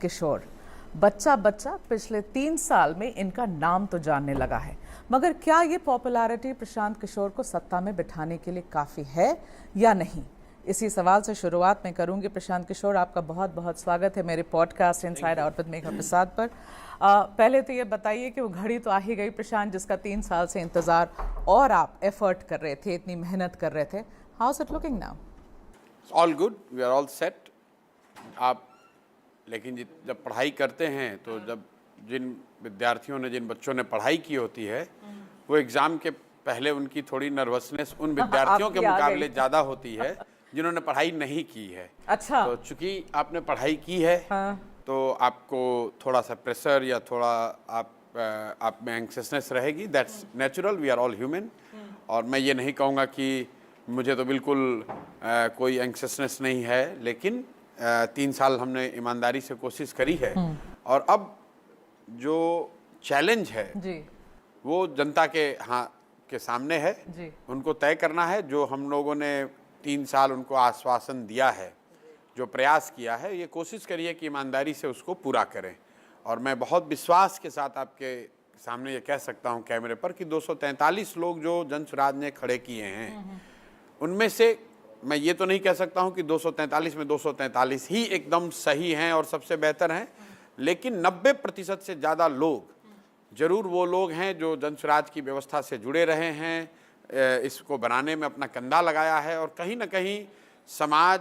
किशोर। बच्चा बच्चा पिछले 3 साल में इनका नाम तो जानने लगा है, मगर क्या ये पॉपुलैरिटी प्रशांत किशोर को सत्ता में बिठाने के लिए काफ़ी है या नहीं? इसी सवाल से शुरुआत मैं करूंगी। प्रशांत किशोर, आपका बहुत बहुत स्वागत है मेरे podcast inside out with Megha Prasad पर। पहले तो ये बताइए कि वो घड़ी तो आ ही गई प्रशांत, जिसका 3 साल से इंतज़ार और आप एफर्ट कर रहे थे, इतनी मेहनत कर रहे थे। How is it looking now? All good, we are all set. आप लेकिन जब पढ़ाई करते हैं तो जब जिन विद्यार्थियों ने, जिन बच्चों ने पढ़ाई की होती है, वो एग्ज़ाम के पहले उनकी थोड़ी नर्वसनेस उन विद्यार्थियों के मुकाबले ज़्यादा होती है जिन्होंने पढ़ाई नहीं की है। अच्छा, तो चूंकि आपने पढ़ाई की है, तो आपको थोड़ा सा प्रेशर या थोड़ा आप में एंक्सियसनेस रहेगी। That's natural, we are all human. और मैं ये नहीं कहूँगा कि मुझे तो बिल्कुल कोई एंक्सियसनेस नहीं है, लेकिन 3 साल हमने ईमानदारी से कोशिश करी है। और अब जो चैलेंज है जी, वो जनता के सामने है जी। उनको तय करना है। जो हम लोगों ने 3 साल उनको आश्वासन दिया है, जो प्रयास किया है, ये कोशिश करिए कि ईमानदारी से उसको पूरा करें। और मैं बहुत विश्वास के साथ आपके सामने ये कह सकता हूँ कैमरे पर कि 243 लोग जो जनसुराज ने खड़े किए हैं, उनमें से मैं ये तो नहीं कह सकता हूँ कि 243 में 243 ही एकदम सही हैं और सबसे बेहतर हैं, लेकिन 90% से ज़्यादा लोग जरूर वो लोग हैं जो जनसुराज की व्यवस्था से जुड़े रहे हैं, इसको बनाने में अपना कंधा लगाया है और कहीं ना कहीं समाज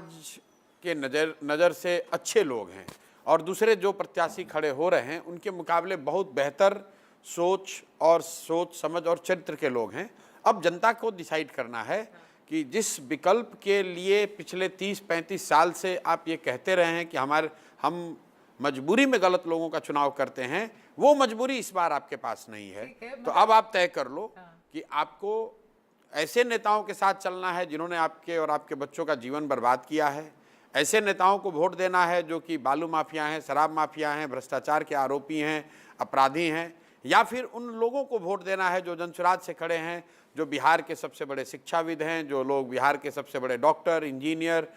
के नज़र से अच्छे लोग हैं। और दूसरे जो प्रत्याशी खड़े हो रहे हैं उनके मुकाबले बहुत बेहतर सोच समझ और चरित्र के लोग हैं। अब जनता को डिसाइड करना है कि जिस विकल्प के लिए पिछले 30-35 साल से आप ये कहते रहे हैं कि हम मजबूरी में गलत लोगों का चुनाव करते हैं, वो मजबूरी इस बार आपके पास नहीं है। तो अब आप तय कर लो कि आपको ऐसे नेताओं के साथ चलना है जिन्होंने आपके और आपके बच्चों का जीवन बर्बाद किया है, ऐसे नेताओं को वोट देना है जो कि बालू माफिया हैं, शराब माफिया हैं, भ्रष्टाचार के आरोपी हैं, अपराधी हैं, या फिर उन लोगों को वोट देना है जो जनसुराज से खड़े हैं, जो बिहार के सबसे बड़े शिक्षाविद हैं, जो लोग बिहार के सबसे बड़े डॉक्टर, इंजीनियर,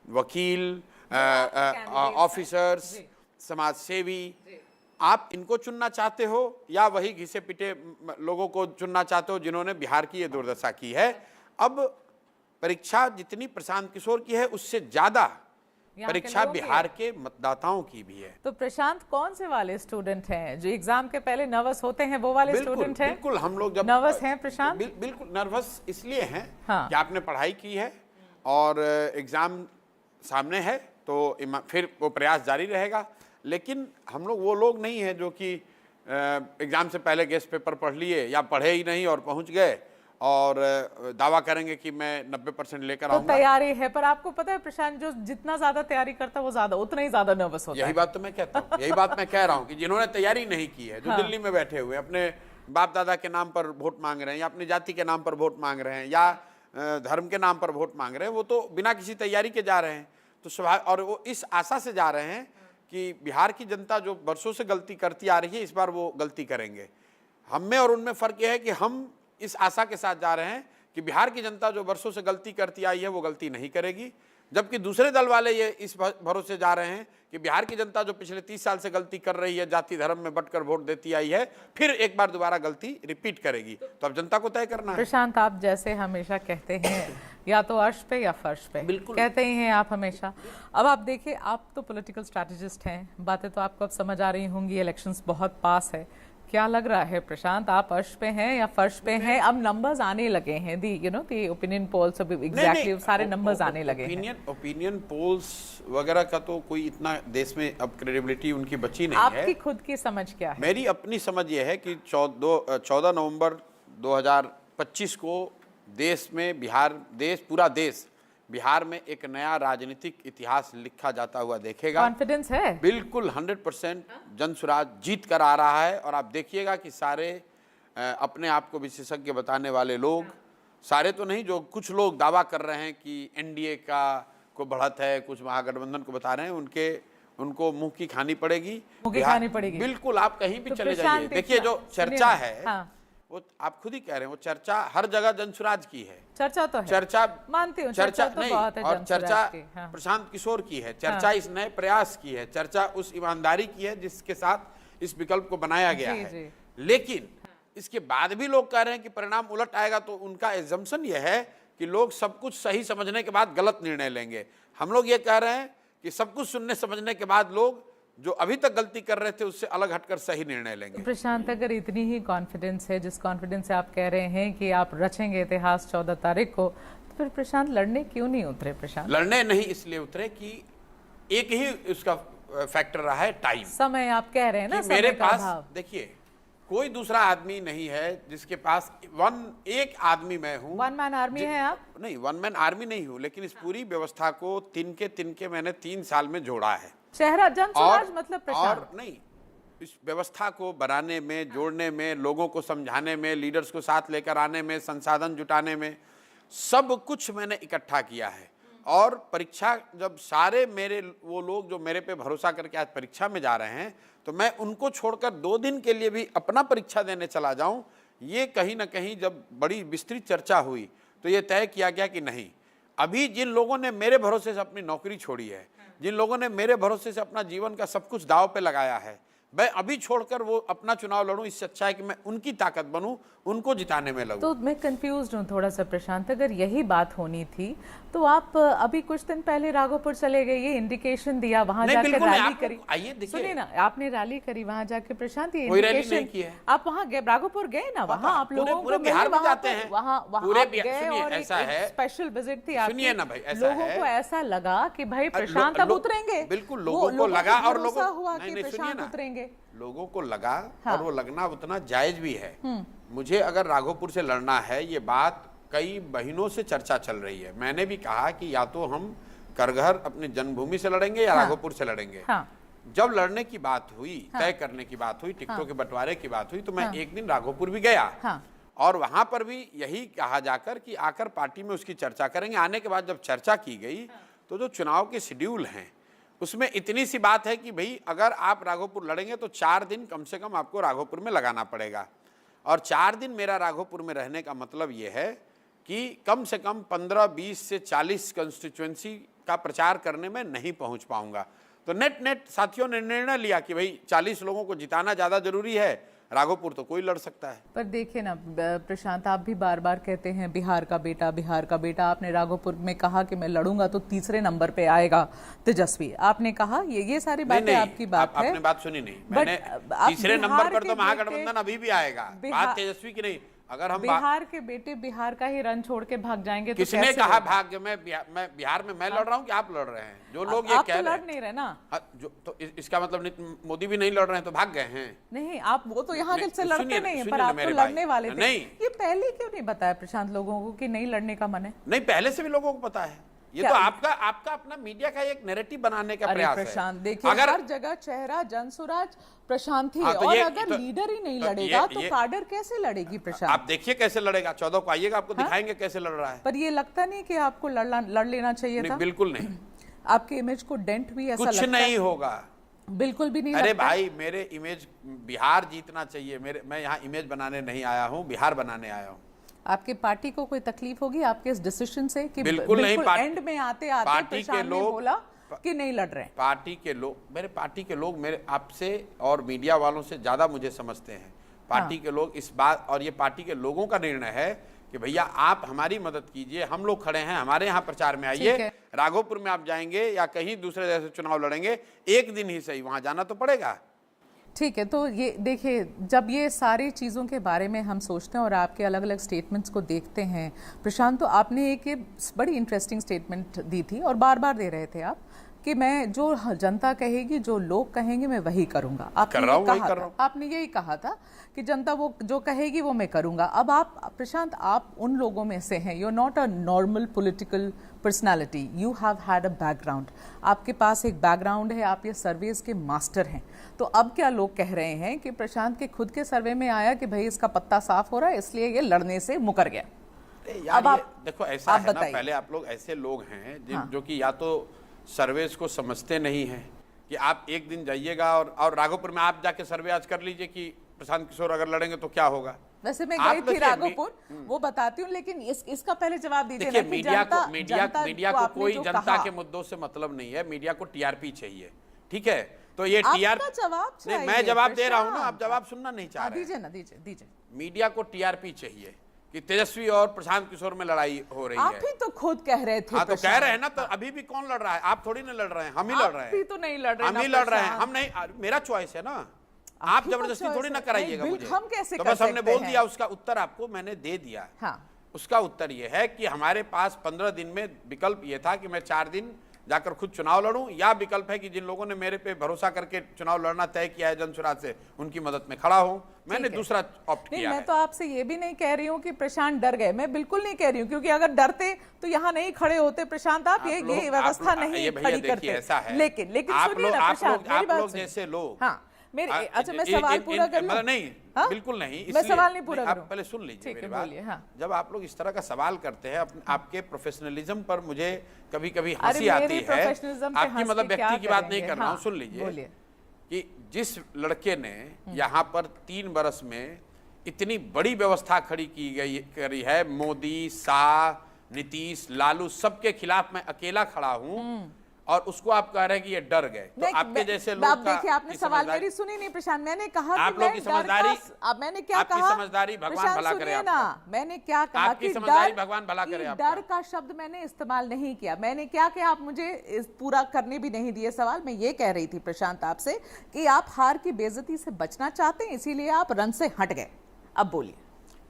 वकील, ऑफिसर्स, समाज सेवी, आप इनको चुनना चाहते हो या वही घिसे पिटे लोगों को चुनना चाहते हो जिन्होंने बिहार की ये दुर्दशा की है? अब परीक्षा जितनी प्रशांत किशोर की है उससे ज्यादा परीक्षा बिहार के मतदाताओं की भी है। तो प्रशांत कौन से वाले स्टूडेंट हैं जो एग्जाम के पहले नर्वस होते हैं, वो वाले स्टूडेंट हैं? बिल्कुल, हम लोग जब नर्वस हैं प्रशांत, बिल्कुल नर्वस इसलिए हैं हाँ। कि आपने पढ़ाई की है और एग्जाम सामने है, तो फिर वो प्रयास जारी रहेगा। लेकिन हम लोग वो लोग नहीं हैं जो कि एग्जाम से पहले गेस्ट पेपर पढ़ लिए या पढ़े ही नहीं और पहुंच गए और दावा करेंगे कि मैं 90% लेकर आऊंगा। तो तैयारी है, पर आपको पता है प्रशांत, जो जितना ज्यादा तैयारी करता है वो उतना ही ज्यादा नर्वस होता है। यही बात तो मैं कहता हूँ, यही बात मैं कह रहा हूँ कि जिन्होंने तैयारी नहीं की है, जो हाँ। दिल्ली में बैठे हुए अपने बाप दादा के नाम पर वोट मांग रहे हैं या अपनी जाति के नाम पर वोट मांग रहे हैं या धर्म के नाम पर वोट मांग रहे हैं, वो तो बिना किसी तैयारी के जा रहे हैं। तो स्वाभाविक, और वो इस आशा से जा रहे हैं कि बिहार की जनता जो वर्षों से गलती करती आ रही है, इस बार वो गलती करेंगे। हम में और उनमें फ़र्क यह है कि हम इस आशा के साथ जा रहे हैं कि बिहार की जनता जो वर्षों से गलती करती आई है वो गलती नहीं करेगी, जबकि दूसरे दल वाले ये इस भरोसे जा रहे हैं कि बिहार की जनता जो पिछले 30 साल से गलती कर रही है, जाति धर्म में बंटकर वोट देती आई है, फिर एक बार दोबारा गलती रिपीट करेगी। तो अब जनता को तय करना है। प्रशांत, आप जैसे हमेशा कहते हैं या तो अर्श पे या फर्श पे, बिल्कुल कहते ही हैं आप हमेशा। अब आप देखिए, आप तो पॉलिटिकल स्ट्रैटेजिस्ट हैं, बातें तो आपको अब समझ आ रही होंगी, इलेक्शंस बहुत पास है। क्या लग रहा है प्रशांत, आप अर्श पे हैं या फर्श पे हैं? अब नंबर्स आने लगे हैं, दी ओपिनियन पोल्स, अब एग्जैक्टली सारे नंबर्स आने लगे हैं। ओपिनियन पोल्स वगैरह का तो कोई इतना देश में अब क्रेडिबिलिटी उनकी बची नहीं है। आपकी खुद की समझ क्या है? मेरी अपनी समझ ये है कि 14 नवंबर 2025 को देश में पूरा देश बिहार में एक नया राजनीतिक इतिहास लिखा जाता हुआ देखेगा। कॉन्फिडेंस है? बिल्कुल 100% जनसुराज जीत कर आ रहा है। और आप देखिएगा कि सारे अपने आप को विशेषज्ञ बताने वाले लोग, सारे तो नहीं, जो कुछ लोग दावा कर रहे हैं कि एनडीए को बढ़त है, कुछ महागठबंधन को बता रहे हैं, उनको मुंह की खानी पड़ेगी। खानी पड़ेगी, बिल्कुल। आप कहीं भी तो चले जाइए, देखिए जो चर्चा है, हाँ। वो आप खुद ही कह रहे हैं, वो चर्चा हर जगह जनसुराज की है। चर्चा तो है, चर्चा मानती हूँ, चर्चा तो नहीं, बहुत है और जनसुराज चर्चा की, हाँ। प्रशांत किशोर की है, चर्चा इस नए प्रयास की है, चर्चा उस ईमानदारी की है जिसके साथ इस विकल्प को बनाया गया जी, है। जी। लेकिन इसके बाद भी लोग कह रहे हैं कि परिणाम उलट आएगा, तो उनका एजम्पशन यह है कि लोग सब कुछ सही समझने के बाद गलत निर्णय लेंगे। हम लोग ये कह रहे हैं कि सब कुछ सुनने समझने के बाद लोग जो अभी तक गलती कर रहे थे उससे अलग हटकर सही निर्णय लेंगे। प्रशांत, अगर इतनी ही कॉन्फिडेंस है, जिस कॉन्फिडेंस से आप कह रहे हैं कि आप रचेंगे इतिहास 14 तारीख को, तो फिर प्रशांत लड़ने क्यों नहीं उतरे? प्रशांत लड़ने नहीं इसलिए उतरे कि एक ही उसका फैक्टर रहा है, टाइम, समय। आप कह रहे हैं ना, कि मेरे समय का पास अभाव। देखिए कोई दूसरा आदमी नहीं है जिसके पास एक आदमी मैं हूं। वन मैन आर्मी है आप? नहीं, वन मैन आर्मी नहीं हूं, लेकिन इस पूरी व्यवस्था को तिनके मैंने 3 साल में जोड़ा है। चेहरा जनसुराज मतलब प्रशांत? और नहीं, इस व्यवस्था को बनाने में, जोड़ने में, लोगों को समझाने में, लीडर्स को साथ लेकर आने में, संसाधन जुटाने में, सब कुछ मैंने इकट्ठा किया है। और परीक्षा जब सारे मेरे वो लोग जो मेरे पे भरोसा करके आज परीक्षा में जा रहे हैं, तो मैं उनको छोड़कर 2 दिन के लिए भी अपना परीक्षा देने चला जाऊं, ये कहीं ना कहीं जब बड़ी विस्तृत चर्चा हुई तो ये तय किया गया कि नहीं, अभी जिन लोगों ने मेरे भरोसे से अपनी नौकरी छोड़ी है, जिन लोगों ने मेरे भरोसे से अपना जीवन का सब कुछ दांव पे लगाया है, मैं अभी छोड़कर वो अपना चुनाव लड़ूं, इससे अच्छा है कि मैं उनकी ताकत बनूं, उनको जिताने में लगूं। तो मैं कंफ्यूज हूँ थोड़ा सा प्रशांत। अगर यही बात होनी थी तो आप अभी कुछ दिन पहले राघोपुर चले गए, ये इंडिकेशन दिया, वहां जाकर रैली करी। आइए देखिए, सुनिए ना, आपने रैली करी वहां जाके प्रशांत, ये कोई रैली इंडिकेशन नहीं की है। आप वहां गए, राघोपुर गए ना, वहां आप लोगों पूरे को बिहार में जाते हैं, वहां पूरे आप बिहार- गए सुनिए, और ऐसा एक है, स्पेशल विजिट थी आपकी। सुनिए ना भाई, ऐसा लोगों है, को ऐसा लगा कि भाई प्रशांत अब उतरेंगे। बिल्कुल लोगों को लगा, और लोगों हुआ नहीं, कि नहीं, सुनिए प्रशांत ना, उतरेंगे। लोगों को लगा, हाँ। और वो लगना उतना जायज भी है। मुझे अगर राघोपुर से लड़ना है, ये बात कई महीनों से चर्चा चल रही है। मैंने भी कहा कि या तो हम करगहर अपनी जन्मभूमि से लड़ेंगे या हाँ। राघोपुर से लड़ेंगे। हाँ। जब लड़ने की बात हुई, हाँ। तय करने की बात हुई, टिकटों हाँ। के बंटवारे की बात हुई, तो मैं हाँ। एक दिन राघोपुर भी गया। हाँ। और वहां पर भी यही कहा जाकर कि आकर पार्टी में उसकी चर्चा करेंगे। आने के बाद जब चर्चा की गई तो जो चुनाव के शेड्यूल हैं उसमें इतनी सी बात है कि भाई अगर आप राघोपुर लड़ेंगे तो 4 दिन कम से कम आपको राघोपुर में लगाना पड़ेगा। और 4 दिन मेरा राघोपुर में रहने का मतलब ये है कि कम से कम 15, 20 से 40 कंस्टिट्यूएंसी का प्रचार करने में नहीं पहुंच पाऊंगा। तो नेट साथियों ने निर्णय लिया कि भाई 40 लोगों को जिताना ज़्यादा जरूरी है, राघोपुर तो कोई लड़ सकता है। पर देखिए ना प्रशांत, आप भी बार बार कहते हैं बिहार का बेटा, बिहार का बेटा। आपने राघोपुर में कहा कि मैं लड़ूंगा तो तीसरे नंबर पे आएगा तेजस्वी, आपने कहा। ये सारी बातें आपकी बात है। आपने बात सुनी नहीं, मैंने तीसरे नंबर पर तो महागठबंधन अभी भी आएगा, बात तेजस्वी की नहीं। अगर हम बिहार के बेटे बिहार का ही रन छोड़ के भाग जाएंगे तो किसने कैसे कहा होगा? भाग्य में बिहार में मैं लड़ रहा हूँ कि आप लड़ रहे हैं? जो लोग ये आप कह तो रहे लड़ हैं, नहीं रहे ना। जो तो इसका मतलब मोदी भी नहीं लड़ रहे हैं तो भाग गए हैं? नहीं, आप वो तो यहाँ से लड़ते सुनिए नहीं है, सुनिए पर ना आप तो मेरे भाई। लड़ने वाले थे। नहीं, ये पहले क्यों नहीं बताया प्रशांत लोगों को कि नहीं लड़ने का मन है? नहीं, पहले से भी लोगों को पता है। ये क्या? तो आपका अपना मीडिया का एक नैरेटिव बनाने का अरे प्रयास है। प्रशांत देखिए, अगर हर जगह चेहरा जनसुराज प्रशांत ही है। हाँ, तो और ये- अगर तो- लीडर ही नहीं तो लड़ेगा ये- तो ये- काडर कैसे लड़ेगी प्रशांत? आप देखिए कैसे लड़ेगा। 14 को आइएगा, आपको दिखाएंगे कैसे लड़ रहा है। पर ये लगता नहीं कि आपको लड़ लेना चाहिए नहीं, था? बिल्कुल नहीं, आपके इमेज को डेंट भी ऐसा कुछ लगता नहीं है? होगा। बिल्कुल भी नहीं अरे लगता? भाई, मेरे इमेज, बिहार जीतना चाहिए। मैं यहाँ इमेज बनाने नहीं आया हूँ, बिहार बनाने आया हूँ। आपके पार्टी को कोई तकलीफ होगी आपके इस डिसीजन से कि बिल्कुल नहीं। एंड में आते आते पार्टी के प्रशांत ने लोग- बोला कि नहीं लड़ रहे हैं? पार्टी के लोग, मेरे पार्टी के लोग मेरे आपसे और मीडिया वालों से ज्यादा मुझे समझते हैं। पार्टी के लोग इस बात, और ये पार्टी के लोगों का निर्णय है कि भैया आप हमारी मदद कीजिए, हम लोग खड़े हैं, हमारे यहाँ प्रचार में ठीक आइए। है। राघोपुर में आप जाएंगे या कहीं दूसरे जैसे चुनाव लड़ेंगे, एक दिन ही सही वहां जाना तो पड़ेगा। ठीक है, तो ये देखिए, जब ये सारी चीज़ों के बारे में हम सोचते हैं और आपके अलग अलग स्टेटमेंट्स को देखते हैं प्रशांत, तो आपने एक ये बड़ी इंटरेस्टिंग स्टेटमेंट दी थी और बार बार दे रहे थे आप कि मैं जो जनता कहेगी, जो लोग कहेंगे, मैं वही करूंगा। आपने कर रहा हूं, ये वही कहा कर था। रहा हूं। आपने यही कहा था कि जनता वो जो कहेगी वो मैं करूंगा। अब आप प्रशांत, आप उन लोगों में से हैं, you are not a normal political personality, you have had a background. आपके पास एक बैकग्राउंड है, आप ये सर्वेज के मास्टर हैं। तो अब क्या लोग कह रहे हैं कि प्रशांत के खुद के सर्वे में आया कि भाई इसका पत्ता साफ हो रहा है, इसलिए ये लड़ने से मुकर गया। यार अब आप देखो, ऐसा आप है ना, बताइए। पहले आप लोग ऐसे लोग हैं हाँ। जो कि या तो सर्वेस को समझते नहीं हैं कि आप एक दिन जाइएगा और राघोपुर में आप जाके सर्वे आज कर लीजिए कि प्रशांत किशोर अगर लड़ेंगे तो क्या होगा। वैसे मैं आप गई थी देखिए, राघोपुर, वो बताती हूँ, लेकिन इसका पहले जवाब दीजिए देखिए ना कि मीडिया जनता, को मीडिया को आपने कोई जो जनता कहा, के मुद्दों से मतलब नहीं है, मीडिया को टीआरपी चाहिए, ठीक है? तो ये आपका टीआरपी जवाब नहीं, चाहिए मैं जवाब दे रहा हूं ना, प्रशांत। आप जवाब सुनना नहीं चाह हाँ, रहे हैं। दीजिए ना, दीजिए दीजिए। मीडिया को टीआरपी चाहिए कि तेजस्वी और प्रशांत किशोर में लड़ाई हो रही आप है। ही तो खुद कह रहे थे हाँ तो कह प्रशांत। रहे हैं ना, तो अभी भी कौन लड़ रहा है? आप थोड़ी ना लड़ रहे हैं, हम ही लड़ रहे आप भी हैं। तो नहीं लड़ रहे हम ना ही लड़ रहे हैं, प्रशांत। हम नहीं, मेरा चॉइस है ना, आप आपकी तो जबरदस्ती choice थोड़ी ना है। कराइएगा नहीं, मुझे। हम कैसे तो कर बस हमने सकते बोल हैं? दिया, उसका उत्तर आपको मैंने दे दिया। हाँ। उसका उत्तर ये है कि हमारे पास 15 दिन में विकल्प ये था कि मैं 4 दिन जाकर खुद चुनाव लड़ूं, या विकल्प है कि जिन लोगों ने मेरे पे भरोसा करके चुनाव लड़ना तय किया है जनसुराज से, उनकी मदद में खड़ा हूं। मैंने दूसरा ऑप्ट नहीं, किया मैं है। तो आपसे ये भी नहीं कह रही हूँ कि प्रशांत डर गए, मैं बिल्कुल नहीं कह रही हूँ, क्योंकि अगर डरते तो यहाँ नहीं खड़े होते प्रशांत। आप ये व्यवस्था नहीं ये भैया खड़ी देखिए, करते। ऐसा है, लेकिन आप सुनिए लोग ना प्रशांत, मेरी बात सुनिए। जैसे लोग, हाँ, मेरे अच्छा मैं सवाल पूरा कर लूं? मतलब नहीं, हाँ? बिल्कुल नहीं, मैं इसलिए सवाल नहीं पूरा आप करूं? पहले सुन लीजिए ठीक मेरी है, बात। बोलिए। हाँ। जब आप लोग इस तरह का सवाल करते हैं, आपके प्रोफेशनलिज्म पर मुझे कभी कभी अरे हंसी आती मेरी है। professionalism पे आपकी हंस मतलब के क्या व्यक्ति की बात नहीं करेंगे? कर रहा हूँ, हाँ, सुन लीजिए बोलिए। कि जिस लड़के ने यहाँ पर 3 बरस में इतनी बड़ी व्यवस्था खड़ी करी है, मोदी, शाह, नीतीश, लालू, सबके खिलाफ मैं अकेला खड़ा हूँ, और उसको आप कह रहे हैं कि ये डर गए। तो आपके जैसे लोग आप देखिए, आपने सवाल मेरी सुनी नहीं प्रशांत। मैंने कहा आप कि लोग मैं की समझदारी, अब मैंने क्या आपकी कहा? समझदारी भगवान प्रशांत भला करे सुनिए आपका। ना, मैंने क्या कहा आपकी कि समझदारी डर, भगवान भला करे कि आपका। डर का शब्द मैंने इस्तेमाल नहीं किया। मैंने क्या किया, आप मुझे इस पूरा करने भी नहीं दिए सवाल। मैं ये कह रही थी प्रशांत आपसे कि आप हार की बेइज्जती से बचना चाहते हैं, इसीलिए आप रन से हट गए। अब बोलिए।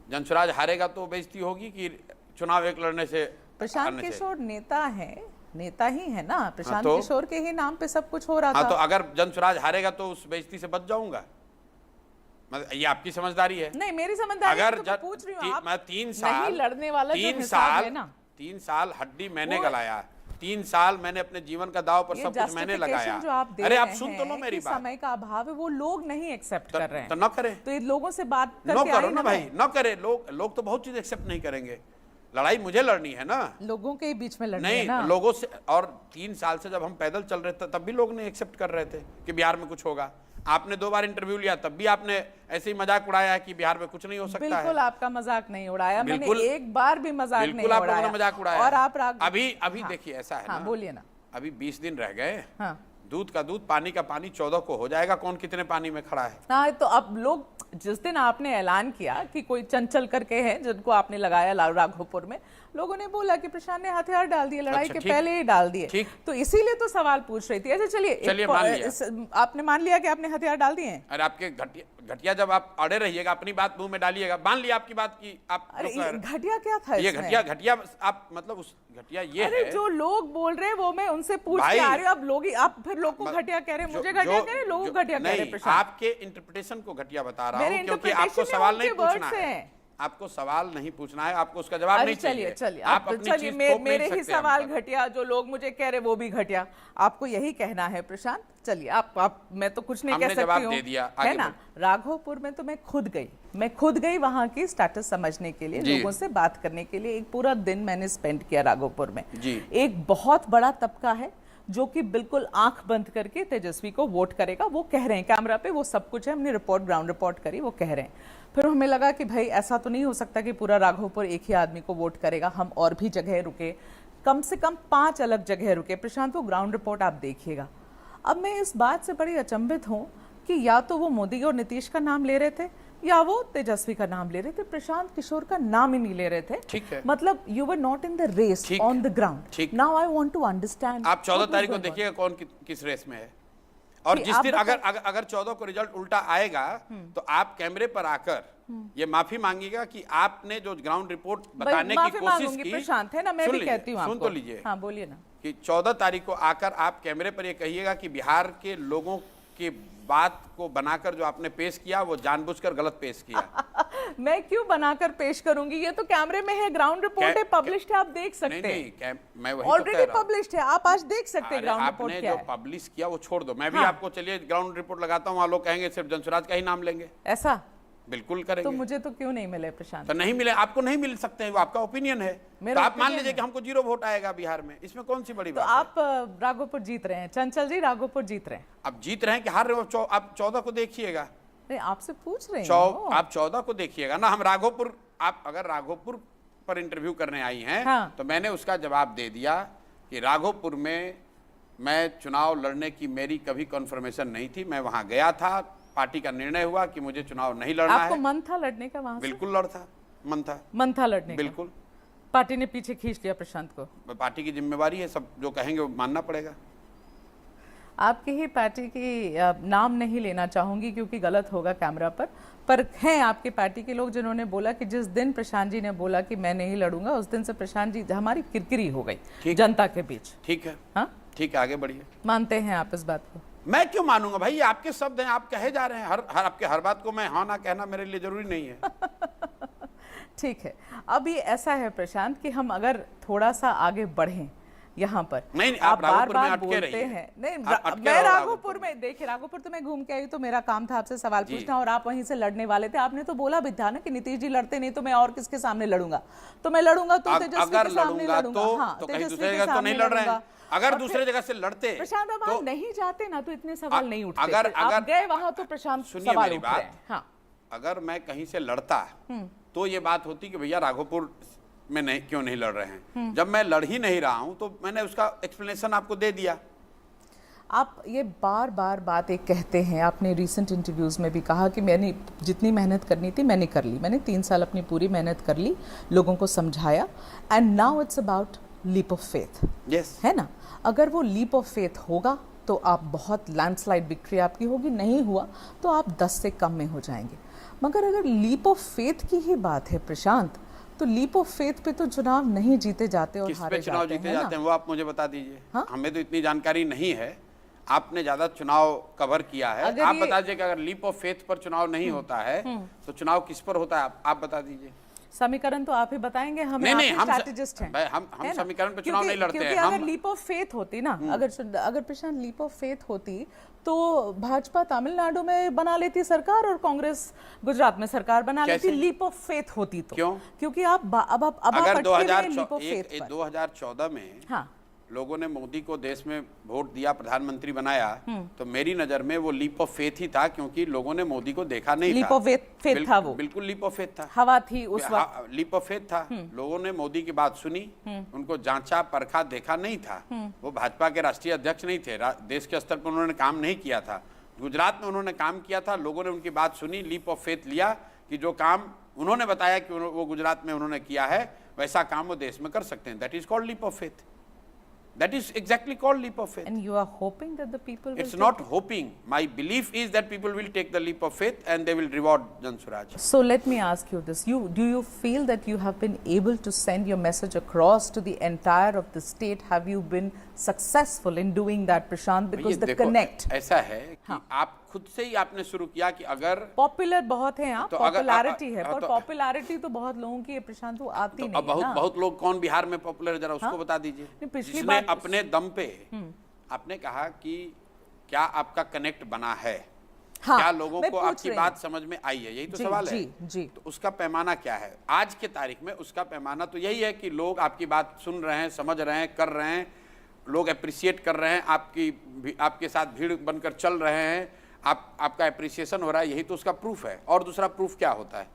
जनसुराज हारेगा तो बेइज्जती होगी कि चुनाव एक लड़ने से? प्रशांत किशोर नेता है, नेता ही है ना, प्रशांत तो? किशोर के ही नाम पे सब कुछ हो रहा हाँ, था। तो अगर जनसुराज हारेगा तो उस बेइज्जती से बच जाऊंगा? ये आपकी समझदारी है। नहीं, मेरी समझदारी अगर तो मैं पूछ रही हूँ। आप मैं 3 साल नहीं लड़ने वाला जो हिसाब है ना, 3 साल हड्डी मैंने वो- गलाया, 3 साल मैंने अपने जीवन का दाव पर ये सब कुछ मैंने लगाया। justification जो आप दे अरे आप रहे सुन तो लो हैं मेरी कि बात। समय का अभाव है, वो लोग नहीं एक्सेप्ट कर रहे हैं। तो न करें, तो ये लोगों से बात न करके करो आई ना ना भाई, मैं। न करे। लोग तो बहुत चीज एक्सेप्ट नहीं करेंगे। लड़ाई मुझे लड़नी है ना, लोगों के ही बीच में लड़नी है नहीं ना। लोगों से। और 3 साल से जब हम पैदल चल रहे थे तब भी लोग नहीं एक्सेप्ट कर रहे थे कि बिहार में कुछ होगा। आपने 2 बार इंटरव्यू लिया, तब भी आपने ऐसे ही मजाक उड़ाया है कि बिहार में कुछ नहीं हो सकता है। बिल्कुल आपका मजाक नहीं उड़ाया मैंने, बिल्कुल- एक बार भी मजाक नहीं बिल्कुल आप लोगों उड़ाया। ने मजाक उड़ाया और है। आप अभी हाँ, देखिए, ऐसा है हाँ, ना, बोलिए ना। अभी 20 दिन रह गए। हाँ दूध का दूध, पानी का पानी 14 को हो जाएगा। कौन कितने पानी में खड़ा है? हाँ, तो अब लोग, जिस दिन आपने ऐलान किया कि कोई चंचल करके हैं जिनको आपने लगाया राघोपुर में, लोगों ने बोला कि प्रशांत ने हथियार डाल दिए, लड़ाई अच्छा, के ठीक। पहले ही डाल दिए। ठीक। तो इसीलिए तो सवाल पूछ रही थी। अच्छा चलिए मान लिया। आपने मान लिया कि आपने हथियार डाल दिए हैं। अरे आपके घटिया जब आप अड़े रहिएगा, अपनी बात मुंह में डालिएगा। मान लिया आपकी बात की आप अरे लोग कह- घटिया क्या था ये इसमें? घटिया आप मतलब उस घटिया ये अरे है। जो लोग बोल रहे हैं वो मैं उनसे पूछ भाई, के आ रही हूँ। अब लोग ही, आप फिर लोग को घटिया कह रहे हैं, मुझे घटिया कह रहे हैं, लोगों को घटिया कह रहे हैं। नहीं, प्रशांत, आपके इंटरप्रिटेशन को घटिया बता रहा मेरे हूँ, क्योंकि interpretation आपको में सवाल नहीं उनके पूछना words है। हैं। आपको सवाल नहीं पूछना है, आपको उसका जवाब अरे नहीं चाहिए। चलिए आप आप अपनी चलिए चीज थोप नहीं मेरे ही सकते हम सवाल पर। घटिया, जो लोग मुझे कह रहे वो भी घटिया, आपको यही कहना है प्रशांत। चलिए आप मैं तो कुछ नहीं हमने कह सकती जवाब हूँ, दे दिया, है आगे ना। राघोपुर में तो मैं खुद गई वहां की स्टेटस समझने के लिए, जी। लोगों से बात करने के लिए। एक पूरा दिन मैंने स्पेंड किया राघोपुर में। जी। एक बहुत बड़ा तबका है जो कि बिल्कुल आंख बंद करके तेजस्वी को वोट करेगा। वो कह रहे हैं कैमरा पे, वो सब कुछ है, हमने ग्राउंड रिपोर्ट करी, वो कह रहे हैं। फिर हमें लगा कि भाई ऐसा तो नहीं हो सकता कि पूरा राघोपुर एक ही आदमी को वोट करेगा। हम और भी जगह रुके, कम से कम 5 अलग जगह रुके। प्रशांत, वो ग्राउंड रिपोर्ट आप देखिएगा। अब मैं इस बात से बड़ी अचंभित हूँ कि या तो वो मोदी और नीतीश का नाम ले रहे थे या वो तेजस्वी का नाम ले रहे थे, प्रशांत किशोर का नाम ही नहीं ले रहे थे। ठीक है। मतलब you were not in the race ठीक। On the ground. ठीक। Now I want to understand. आप 14 तारीख को देखिएगा कौन किस रेस में है। और कि जिस आप दिन अगर 14 को रिजल्ट उल्टा आएगा तो आप कैमरे पर आकर ये माफी मांगिएगा कि आपने जो ग्राउंड रिपोर्ट बताने की माफी कोशिश मांगूंगी की। प्रशांत, है ना, मैं सुन भी लीजिए, कहती हूँ सुन आपको। तो लीजिए हाँ बोलिए ना। कि 14 तारीख को आकर आप कैमरे पर ये कहिएगा कि बिहार के लोगों की बात को बनाकर जो आपने पेश किया वो जानबूझकर गलत पेश किया। मैं क्यों बनाकर पेश करूंगी? ये तो कैमरे में है, ग्राउंड रिपोर्ट है, पब्लिश्ड है, आप देख सकते हैं। मैं वही तो ऑलरेडी कह रहा हूं। पब्लिश्ड है, आप आज देख सकते हैं अरे ग्राउंड रिपोर्ट आपने क्या जो है। पब्लिश किया वो छोड़ दो, मैं भी हाँ। आपको चलिए ग्राउंड रिपोर्ट लगाता हूँ, वहाँ लोग कहेंगे सिर्फ जनसुराज का ही नाम लेंगे। ऐसा बिल्कुल तो करेंगे। मुझे तो क्यों नहीं मिले प्रशांत? तो नहीं मिले, आपको नहीं मिल सकते हैं, वो आपका ओपिनियन है। तो मेरा आप मान opinion लीजिए है। कि हमको 0 वोट आएगा बिहार में, इसमें कौन सी बड़ी तो बात है? आप राघोपुर जीत रहे हैं, चंचल जी राघोपुर जीत रहे हैं। अब जीत रहे हैं कि हार रहे हो, आप 14 को देखिएगा। नहीं, आपसे पूछ रहे हैं। आप 14 को देखिएगा ना। हम राघोपुर, आप अगर राघोपुर पर इंटरव्यू करने आई हैं, हाँ। तो मैंने उसका जवाब दे दिया कि राघोपुर में मैं चुनाव लड़ने की मेरी कभी कन्फर्मेशन नहीं थी। मैं वहां गया था, पार्टी का निर्णय हुआ कि मुझे चुनाव नहीं लड़ना आपको है। मन था लड़ने का वहां से? बिल्कुल लड़ता मन था। मन था लड़ने का? बिल्कुल। पार्टी ने पीछे खींच लिया प्रशांत को? पार्टी की जिम्मेवारी है, सब जो कहेंगे वो मानना पड़ेगा। आपकी ही पार्टी की नाम नहीं लेना चाहूंगी क्योंकि गलत होगा कैमरा पर हैं आपकी पार्टी के लोग जिन्होंने बोला कि जिस दिन प्रशांत जी ने बोला कि मैं नहीं लड़ूंगा, उस दिन से प्रशांत जी हमारी किरकिरी हो गई जनता के बीच। ठीक है, हाँ ठीक है, आगे बढ़िए। मानते हैं आप इस बात को? मैं क्यों मानूंगा भाई, आपके शब्द हैं, आप कहे जा रहे हैं। आपके हर बात को मैं हाँ ना कहना मेरे लिए जरूरी नहीं है। ठीक है, अब ये ऐसा है प्रशांत कि हम अगर थोड़ा सा आगे बढ़ें यहाँ पर, नहीं, आप बार बार अटके बोलते हैं। नहीं, अटके मैं राघोपुर में, देखिए राघोपुर तो मैं घूम के आई, तो मेरा काम था आपसे सवाल पूछना और आप वहीं से लड़ने वाले थे। आपने तो बोला भी था ना कि नीतीश जी लड़ते नहीं तो मैं और किसके सामने लड़ूंगा, तो मैं लड़ूंगा तो तेजस्वी के सामने लड़ूंगा। हाँ, तो कहीं दूसरी जगह तो नहीं लड़ रहे हैं। अगर दूसरी जगह से लड़ते प्रशांत, अब आप नहीं जाते ना तो इतने सवाल नहीं उठते। अगर आप गए वहां तो प्रशांत सुनिए सवाल मेरी उठ रहे बात। हैं। हाँ, अगर मैं कहीं से लड़ता तो ये बात होती कि भैया राघोपुर में नहीं, क्यों नहीं लड़ रहे हैं। जब मैं लड़ ही नहीं रहा हूं तो मैंने उसका एक्सप्लेनेशन आपको दे दिया। आप ये बार बार बात एक कहते हैं, आपने रिसेंट इंटरव्यूज में भी कहा कि मैंने जितनी मेहनत करनी थी मैंने कर ली, मैंने 3 साल अपनी पूरी मेहनत कर ली, लोगों को समझाया, and now it's about leap of faith. Yes, है ना? अगर वो लीप ऑफ फेथ होगा तो आप बहुत लैंडस्लाइड विक्ट्री आपकी होगी, नहीं हुआ तो आप 10 से कम में हो जाएंगे। मगर अगर लीप ऑफ फेथ की ही बात है प्रशांत, तो लीप ऑफ फेथ पे तो चुनाव नहीं जीते जाते और हारे चुनाव जीते जाते हैं वो आप मुझे बता दीजिए। हाँ? हमें तो इतनी जानकारी नहीं है, आपने ज्यादा चुनाव कवर किया है। आप बता दीजिए कि अगर लीप ऑफ फेथ पर चुनाव नहीं होता है तो चुनाव किस पर होता है, आप बता दीजिए। समीकरण तो आप ही बताएंगे, हमें नहीं, हम स्ट्रैटेजिस्ट हैं। हम समीकरण पे चुनाव नहीं लड़ते हैं। क्योंकि अगर लीप ऑफ फेथ होती ना, अगर प्रशांत लीप ऑफ फेथ होती तो भाजपा तमिलनाडु में बना लेती सरकार और कांग्रेस गुजरात में सरकार बना लेती, लीप ऑफ फेथ होती तो। क्यों? क्योंकि अब अगर 2014 में हाँ लोगों ने मोदी को देश में वोट दिया, प्रधानमंत्री बनाया, तो मेरी नजर में वो लीप ऑफ फेथ ही था, क्योंकि लोगों ने मोदी को देखा नहीं था। लीप ऑफ फेथ था वो, बिल्कुल लीप ऑफ फेथ था, हवा थी उस वक्त, लीप ऑफ फेथ था। लोगों ने मोदी की बात सुनी, उनको जांचा परखा देखा नहीं था। वो भाजपा के राष्ट्रीय अध्यक्ष नहीं थे, देश के स्तर पर उन्होंने काम नहीं किया था। गुजरात में उन्होंने काम किया था, लोगों ने उनकी बात सुनी, लीप ऑफ फेथ लिया कि जो काम उन्होंने बताया कि वो गुजरात में उन्होंने किया है वैसा काम वो देश में कर सकते हैं। That is called leap of faith. That is exactly called leap of faith. And you are hoping that the people will It's not hoping. My belief is that people will take the leap of faith and they will reward Jan Swaraj. So let me ask you this. Do you feel that you have been able to send your message across to the entire of the state? Have you been successful in doing that, Prashant? Because the connect. ऐसा है कि आप खुद से ही आपने शुरू किया कि अगर पॉपुलर बहुत हैं आप, पॉपुलैरिटी है, पर पॉपुलैरिटी तो बहुत लोगों की है प्रशांत, वो आती नहीं है ना। बहुत लोग कौन बिहार में पॉपुलर है, जरा उसको बता दीजिए। पिछली बार अपने दम पे आपने कहा कि क्या आपका कनेक्ट बना है, हाँ, क्या लोगों को आपकी बात समझ में आई है, यही तो सवाल है। जी। तो उसका पैमाना क्या है आज के तारीख में? उसका पैमाना तो यही है कि लोग आपकी बात सुन रहे हैं, समझ रहे हैं, कर रहे हैं, लोग अप्रिशिएट कर रहे हैं, आपके साथ भीड़ बनकर चल रहे हैं, आपका अप्रिसिएशन हो रहा है, यही तो उसका प्रूफ है। और दूसरा प्रूफ क्या होता है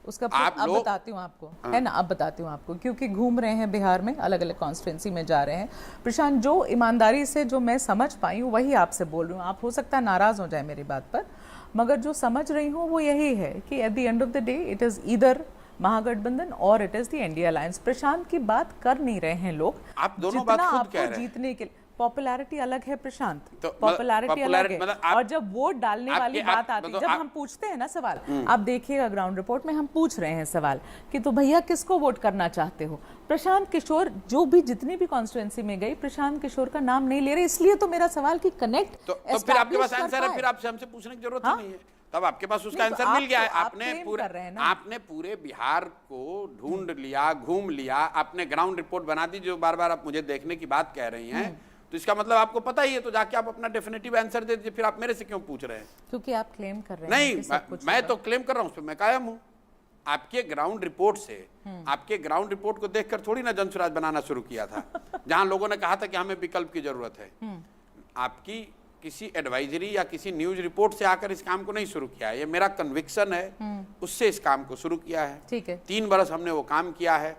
उसका? अब बताती हूँ आपको, है ना, अब बताती हूँ आपको, क्योंकि घूम रहे हैं बिहार में, अलग अलग कॉन्स्टिट्यूंसी में जा रहे हैं प्रशांत। जो ईमानदारी से जो मैं समझ पाई हूँ वही आपसे बोल रही हूँ। आप हो सकता है नाराज हो जाए मेरी बात पर, मगर जो समझ रही हूँ वो यही है कि at the end of the day it is either Mahagathbandhan और it is the India alliance. Prashant की बात कर नहीं रहे हैं लोग, आप दोनों बात खुद कह रहे हैं। जीतने के पॉपुलैरिटी अलग है प्रशांत, तो पॉपुलैरिटी अलग है। और जब वोट डालने वाली बात आती है, जब हम पूछते हैं ना सवाल, आप देखिएगा ग्राउंड रिपोर्ट में हम पूछ रहे हैं सवाल कि तो भैया किसको वोट करना चाहते हो? प्रशांत किशोर, जो भी जितनी भी कॉन्स्टिट्यूएंसी में गई, प्रशांत किशोर का नाम नहीं ले रहे, इसलिए तो मेरा सवाल की कनेक्ट। तो फिर आपके पास आंसर है, फिर आपसे हमसे पूछने की जरूरत नहीं है, तब आपके पास उसका आंसर मिल गया है। आपने पूरे बिहार को ढूंढ लिया, घूम लिया, आपने ग्राउंड रिपोर्ट बना दी जो बार बार आप मुझे देखने की बात कह रही हैं, तो इसका मतलब आपको पता ही है, तो जाके आप अपना डेफिनेटिव आंसर दे दीजिए। फिर आप मेरे से क्यों पूछ रहे हैं? क्योंकि आप क्लेम कर रहे हैं। नहीं, मैं तो क्लेम कर रहा हूं, उस पर मैं कायम हूं। आपके ग्राउंड रिपोर्ट से, आपके ग्राउंड रिपोर्ट को देखकर थोड़ी ना जनसुराज बनाना शुरू किया था, जहां लोगों ने कहा था कि हमें विकल्प की जरूरत है। आपकी किसी एडवाइजरी या किसी न्यूज रिपोर्ट से आकर इस काम को नहीं शुरू किया है, ये मेरा कन्विक्शन है, उससे इस काम को शुरू किया है। ठीक है। 3 बरस हमने वो काम किया है।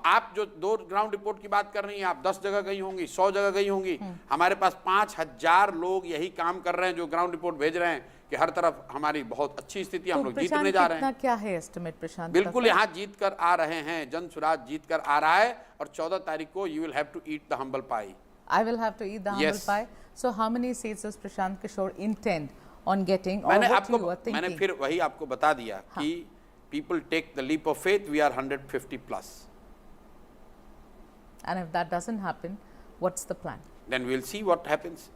आप जो 2 ग्राउंड रिपोर्ट की बात कर रही हैं, आप 10 जगह गई होंगी, 100 जगह गई होंगी, हमारे पास 5000 लोग यही काम कर रहे हैं जो ग्राउंड रिपोर्ट भेज रहे हैं कि हर तरफ हमारी बहुत अच्छी स्थिति, हम लोग जीतने जा रहे हैं। क्या है एस्टिमेट प्रशांत? बिल्कुल यहाँ जीत कर आ रहे हैं, जन स्वराज जीत कर आ रहा है, और 14 तारीख को you will have to eat the humble pie. I will have to eat the humble pie. So how many seats does Prashant Kishore intend on getting, or what you are thinking? मैंने फिर वही आपको बता दिया कि people take the leap of faith, we are 150 plus. And if that doesn't happen, what's the plan? Then we'll see what happens.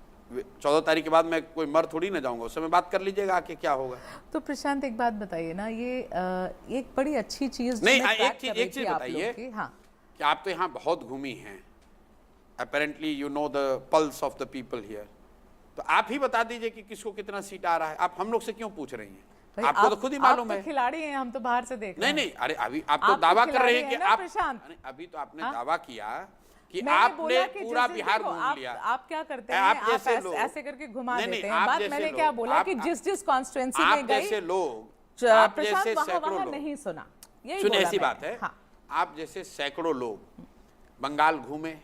14 तारीख के बाद मैं कोई मर थोड़ी ना जाऊंगा, उस समय बात कर लीजिएगा आके क्या होगा। तो प्रशांत एक बात बताइए ना, ये एक बड़ी अच्छी चीज नहीं, एक चीज बताइए। हाँ, कि आप तो यहाँ बहुत घूमी हैं, apparently you know the pulse of the people here, तो आप ही बता दीजिए कि किसको कितना सीट आ रहा है। आप हम लोग से क्यों पूछ रही हैं? आपको तो खुद ही मालूम है। खिलाड़ी हैं, हम तो बाहर से देख रहे हैं। नहीं, अरे अभी आप तो दावा कर रहे हैं कि आप, अभी तो आपने दावा किया कि आपने पूरा बिहार घूम लिया। आप क्या करते हैं? आप ऐसे करके घुमा देते हैं बात। मैंने क्या बोला कि जिस कॉन्स्टिट्यूएंसी में गई, जैसे लोग, आप जैसे सैकड़ों लोग नहीं सुना, सुने, ऐसी बात है। आप जैसे सैकड़ों लोग बंगाल घूमे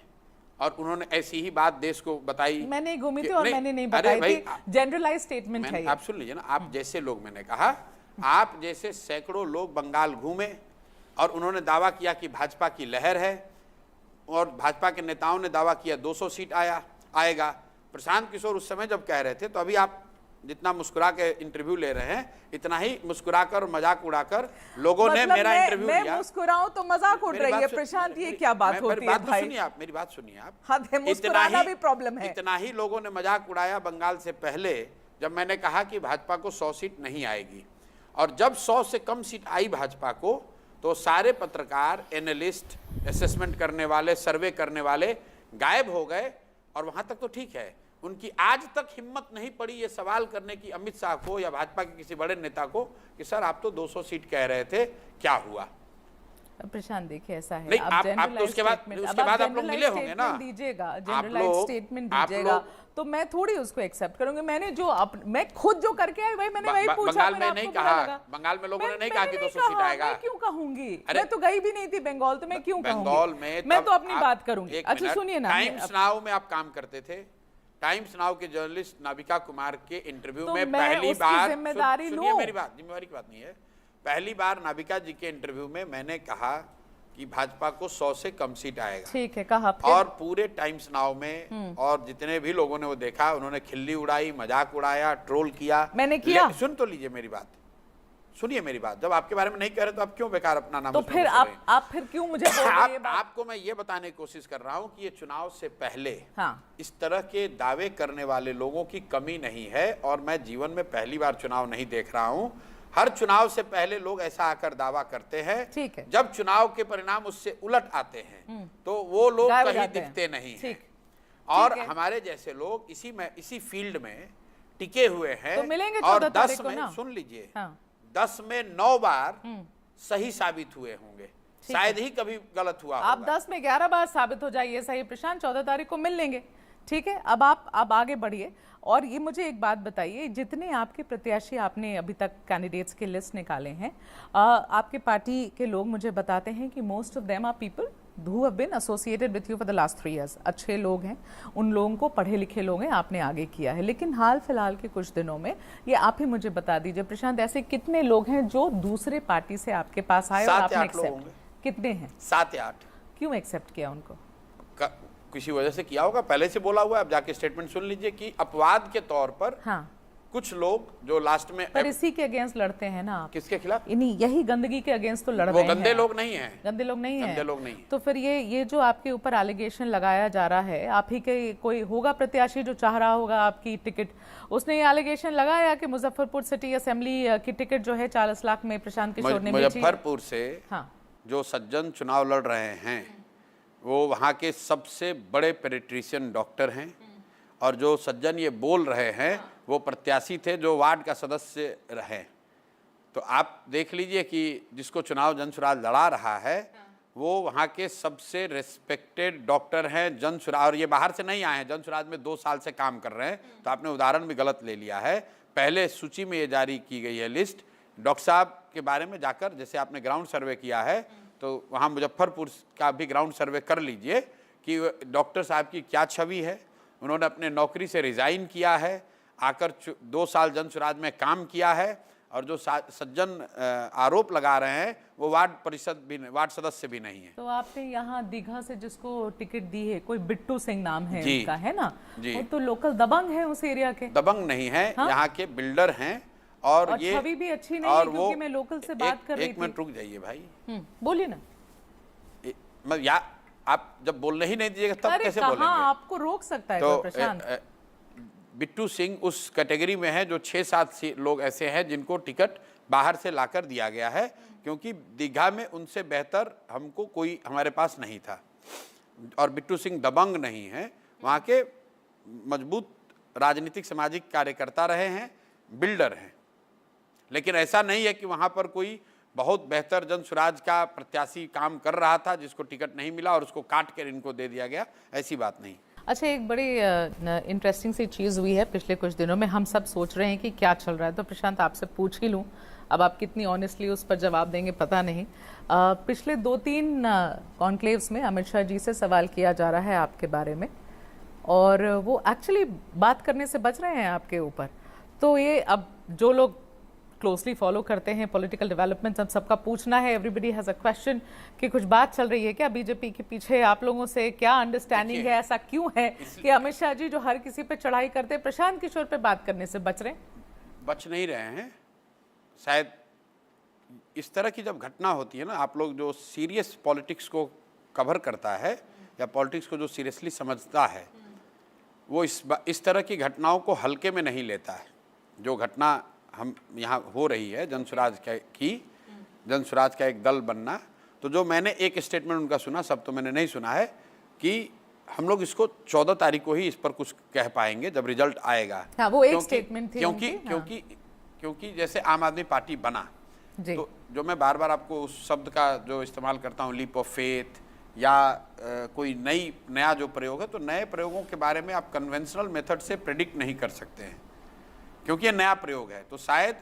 और उन्होंने ऐसी ही बात देश को बताई। मैंने घूमी थी और मैंने नहीं बताई थी, जनरलाइज स्टेटमेंट है। आप सुन लीजिए ना, आप जैसे लोग, मैंने कहा आप जैसे सैकड़ों लोग बंगाल घूमे और उन्होंने दावा किया कि भाजपा की लहर है, और भाजपा के नेताओं ने दावा किया 200 सीट आएगा। प्रशांत किशोर उस समय जब कह रहे थे, तो अभी आप जितना मुस्कुरा के इंटरव्यू ले रहे हैं, इतना ही मुस्कुराकर और मजाक उड़ाकर लोगों ने मेरा इंटरव्यू लिया। मैं मुस्कुराऊं तो मजाक उड़ रही है प्रशांत, ये क्या बात होती है भाई? सुनिए आप, मेरी बात सुनिए आप। मुस्कुराना भी प्रॉब्लम है। इतना ही लोगों ने मजाक उड़ाया बंगाल से पहले, जब मैंने कहा कि भाजपा को 100 सीट नहीं आएगी, और जब 100 से कम सीट आई भाजपा को, तो सारे पत्रकार, एनालिस्ट, असेसमेंट करने वाले, सर्वे करने वाले गायब हो गए। और वहां तक तो ठीक है, उनकी आज तक हिम्मत नहीं पड़ी ये सवाल करने की अमित शाह को या भाजपा के किसी बड़े नेता को कि सर आप तो 200 सीट कह रहे थे, क्या हुआ? प्रशांत देखिए ऐसा है, नहीं, आप तो उसके बाद आप लोग मिले होंगे ना, दीजिएगा जनरलाइज स्टेटमेंट दीजिएगा, तो मैं थोड़ी उसको एक्सेप्ट करूंगी। मैंने जो मैं खुद जो करके आई भाई, मैंने वही पूछा। बंगाल में नहीं कहा, बंगाल में लोगों ने नहीं कहा कि 200 सीट आएगा। मैं क्यों कहूंगी? मैं तो गई भी नहीं थी बंगाल, तो मैं क्यों कहूंगी? बंगाल में मैं तो अपनी बात करूंगी। अच्छा सुनिए ना, टाइम्स नाउ में आप काम करते थे, टाइम्स नाउ के जर्नलिस्ट नाविका कुमार के इंटरव्यू में पहली बार, सुनिए मेरी बात, जिम्मेवारी की बात नहीं है, पहली बार नाविका जी के इंटरव्यू में मैंने कहा कि भाजपा को 100 से कम सीट आएगा। ठीक है, कहा। और पूरे टाइम्स नाउ में और जितने भी लोगों ने वो देखा, उन्होंने खिल्ली उड़ाई, मजाक उड़ाया, ट्रोल किया। मैंने किया? सुन तो लीजिए मेरी बात, सुनिए मेरी बात। जब आपके बारे में नहीं कह रहे तो आप क्यों बेकार अपना नाम? तो फिर आप फिर क्यों मुझे बोल रहे हैं? आपको मैं ये बताने की कोशिश कर रहा हूं कि ये चुनाव से पहले इस तरह के दावे करने वाले लोगों की कमी नहीं है, और मैं जीवन में पहली बार चुनाव नहीं देख रहा हूं। हर चुनाव से पहले लोग ऐसा आकर दावा करते हैं। ठीक है। जब चुनाव के परिणाम उससे उलट आते हैं तो वो लोग कहीं दिखते नहीं हैं। और हमारे जैसे लोग इसी फील्ड में टिके हुए हैं, तो मिलेंगे और 10 में, सुन लीजिए, 10 में 9 बार सही साबित हुए होंगे, शायद ही कभी गलत हुआ। आप 10 में 11 बार साबित हो जाइए सही प्रशांत, 14 तारीख को मिल लेंगे। ठीक है, अब आप आगे बढ़िए। और ये मुझे एक बात बताइए, जितने आपके प्रत्याशी आपने अभी तक कैंडिडेट्स के लिस्ट निकाले हैं, आपके पार्टी के लोग मुझे बताते हैं कि most of them are people who have been associated with you for the last 3 years। अच्छे लोग हैं, उन लोगों को, पढ़े लिखे लोग हैं, आपने आगे किया है। लेकिन हाल फिलहाल के कुछ दिनों में, ये आप ही मुझे बता दीजिए प्रशांत, ऐसे कितने लोग हैं जो दूसरे पार्टी से आपके पास आए और आपने एक्सेप्ट? कितने हैं? 7 या 8। क्यों एक्सेप्ट किया उनको? किसी वजह से किया होगा, पहले से बोला हुआ है। अब जाके स्टेटमेंट सुन लीजिए कि अपवाद के तौर पर कुछ लोग जो लास्ट में, पर इसी के अगेंस्ट लड़ते हैं ना आप। किसके खिलाफ? यही गंदगी के अगेंस्ट तो लड़ रहे हैं। वो गंदे लोग नहीं हैं। गंदे लोग नहीं हैं। गंदे लोग नहीं। तो फिर ये जो आपके ऊपर एलिगेशन लगाया जा रहा है, आप ही के कोई होगा प्रत्याशी जो चाह रहा होगा आपकी टिकट, उसने ये एलिगेशन लगाया कि मुजफ्फरपुर सिटी असेंबली की टिकट जो है 40 लाख में प्रशांत किशोर ने बेची। मुजफ्फरपुर से जो सज्जन चुनाव लड़ रहे हैं, वो वहाँ के सबसे बड़े पेडिट्रिशियन डॉक्टर हैं, और जो सज्जन ये बोल रहे हैं वो प्रत्याशी थे जो वार्ड का सदस्य रहे। तो आप देख लीजिए कि जिसको चुनाव जन स्वराज लड़ा रहा है, वो वहाँ के सबसे रिस्पेक्टेड डॉक्टर हैं, जन सुराज, और ये बाहर से नहीं आए हैं, जन सुराज में 2 साल से काम कर रहे हैं। तो आपने उदाहरण भी गलत ले लिया है। पहले सूची में ये जारी की गई है लिस्ट। डॉक्टर साहब के बारे में जाकर, जैसे आपने ग्राउंड सर्वे किया है, तो वहाँ मुजफ्फरपुर का भी ग्राउंड सर्वे कर लीजिए कि डॉक्टर साहब की क्या छवि है। उन्होंने अपने नौकरी से रिज़ाइन किया है, आकर 2 साल जन सुराज में काम किया है, और जो सज्जन आरोप लगा रहे हैं वो वार्ड सदस्य भी नहीं है। तो आपने यहाँ दीघा से जिसको टिकट दी है, कोई बिट्टू सिंह नाम है जी, उनका, है ना? जी। वो तो लोकल दबंग है उस एरिया के। दबंग नहीं है, हाँ? यहाँ के बिल्डर हैं, और ये छवि भी अच्छी नहीं है, क्योंकि मैं लोकल से बात कर रही थी। एक मिनट रुक जाइए भाई, बोलिए ना। आप जब बोलने ही नहीं दीजिएगा तब कैसे बोलेंगे? आपको रोक सकता है तो प्रशांत? बिट्टू सिंह उस कैटेगरी में है जो 6-7 लोग ऐसे हैं जिनको टिकट बाहर से लाकर दिया गया है, क्योंकि दीघा में उनसे बेहतर हमको कोई हमारे पास नहीं था। और बिट्टू सिंह दबंग नहीं है, वहाँ के मजबूत राजनीतिक सामाजिक कार्यकर्ता रहे हैं, बिल्डर हैं। लेकिन ऐसा नहीं है कि वहाँ पर कोई बहुत बेहतर जन सुराज का प्रत्याशी काम कर रहा था जिसको टिकट नहीं मिला और उसको काट कर इनको दे दिया गया, ऐसी बात नहीं। अच्छा, एक बड़ी इंटरेस्टिंग सी चीज़ हुई है पिछले कुछ दिनों में। हम सब सोच रहे हैं कि क्या चल रहा है, तो प्रशांत आपसे पूछ ही लूँ। अब आप कितनी ऑनेस्टली उस पर जवाब देंगे पता नहीं। पिछले 2-3 कॉन्क्लेव्स में अमित शाह जी से सवाल किया जा रहा है आपके बारे में, और वो एक्चुअली बात करने से बच रहे हैं आपके ऊपर। तो ये अब जो लोग क्लोजली फॉलो करते हैं पॉलिटिकल डेवलपमेंट्स, हम सबका पूछना है, एवरीबडी हैज अ क्वेश्चन कि कुछ बात चल रही है क्या बीजेपी के पीछे? आप लोगों से क्या अंडरस्टैंडिंग है? ऐसा क्यों है कि अमित शाह जी जो हर किसी पे चढ़ाई करते हैं, प्रशांत किशोर पे बात करने से बच रहे हैं? बच नहीं रहे हैं। शायद इस तरह की जब घटना होती है ना, आप लोग जो सीरियस पॉलिटिक्स को कवर करता है या पॉलिटिक्स को जो सीरियसली समझता है, वो इस तरह की घटनाओं को हल्के में नहीं लेता है। जो घटना हम यहाँ हो रही है जनसुराज का एक दल बनना, तो जो मैंने एक स्टेटमेंट उनका सुना, सब तो मैंने नहीं सुना है, कि हम लोग इसको 14 तारीख को ही इस पर कुछ कह पाएंगे जब रिजल्ट आएगा। हाँ, वो एक स्टेटमेंट थी क्योंकि जैसे आम आदमी पार्टी बना, तो जो मैं बार बार आपको उस शब्द का जो इस्तेमाल करता हूँ, लीप ऑफ फेथ या कोई नया जो प्रयोग है, तो नए प्रयोगों के बारे में आप कन्वेंशनल मेथड से प्रेडिक्ट नहीं कर सकते हैं, क्योंकि ये नया प्रयोग है। तो शायद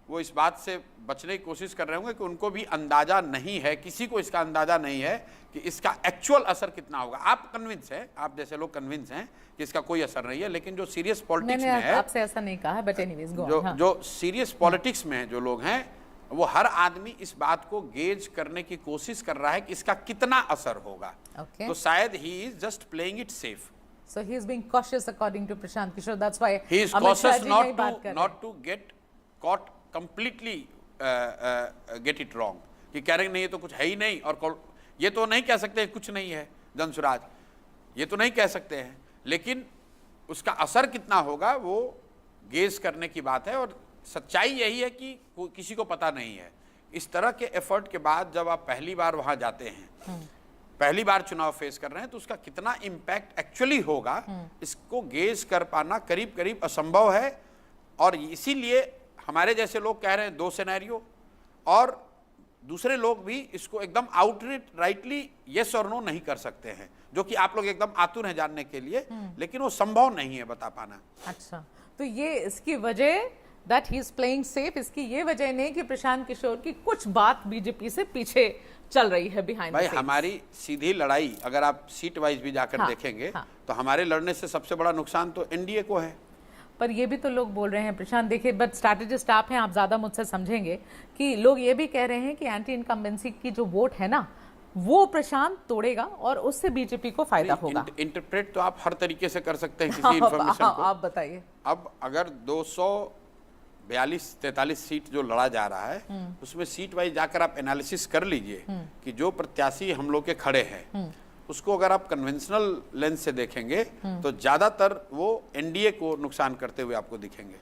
वो इस बात से बचने की कोशिश कर रहे होंगे कि उनको भी अंदाजा नहीं है, किसी को इसका अंदाजा नहीं है कि इसका एक्चुअल असर कितना होगा। आप कन्विंस हैं, आप जैसे लोग कन्विंस हैं कि इसका कोई असर नहीं है, लेकिन जो सीरियस पॉलिटिक्स में है, आपसे ऐसा नहीं कहा, बट एनीवेज गो ऑन। जो सीरियस पॉलिटिक्स में जो लोग हैं, वो हर आदमी इस बात को गेज करने की कोशिश कर रहा है कि इसका कितना असर होगा। तो शायद he is just playing it safe. So he is being cautious according to Prashant Kishore. That's why he is cautious not to get caught completely get it wrong. कि कह रहे नहीं, ये तो कुछ है ही नहीं, और ये तो नहीं कह सकते कुछ नहीं है जनसुराज, ये तो नहीं कह सकते हैं, लेकिन उसका असर कितना होगा वो गेज करने की बात है। और सच्चाई यही है कि किसी को पता नहीं है। इस तरह के एफर्ट के बाद जब आप पहली बार वहां जाते हैं, पहली बार चुनाव फेस कर रहे हैं, तो उसका कितना इम्पैक्ट एक्चुअली होगा, इसको गेज कर पाना करीब करीब असंभव है। और इसीलिए हमारे जैसे लोग कह रहे हैं 2 सिनेरियो, और दूसरे लोग भी इसको एकदम राइटली यस और नो नहीं कर सकते हैं, जो कि आप लोग एकदम आतुर हैं जानने के लिए, लेकिन वो संभव नहीं है बता पाना। अच्छा, तो ये इसकी वजह that he is playing safe, इसकी ये वजह नहीं कि प्रशांत किशोर की कुछ बात बीजेपी से पीछे चल रही है बिहाइंड। भाई हमारी सीधी लड़ाई अगर आप सीट वाइज भी जाकर देखेंगे, तो हमारे लड़ने से सबसे बड़ा नुकसान तो एनडीए को है। पर ये भी तो लोग बोल रहे हैं प्रशांत, देखिए, बट स्ट्रैटेजिस्ट आप हैं, आप ज्यादा मुझसे समझेंगे, कि लोग ये भी कह रहे हैं कि एंटी इनकम्बेंसी की जो वोट है ना, वो प्रशांत तोड़ेगा और उससे बीजेपी को फायदा होगा। इंटरप्रेट तो आप हर तरीके से कर सकते हैं किसी इंफॉर्मेशन को। आप बताइए। अब अगर 242-43 सीट जो लड़ा जा रहा है, उसमें सीट वाइज जाकर आप एनालिसिस कर लीजिए कि जो प्रत्याशी हम लोग के खड़े हैं, उसको अगर आप कन्वेंशनल लेंस से देखेंगे, तो ज्यादातर वो एनडीए को नुकसान करते हुए आपको दिखेंगे।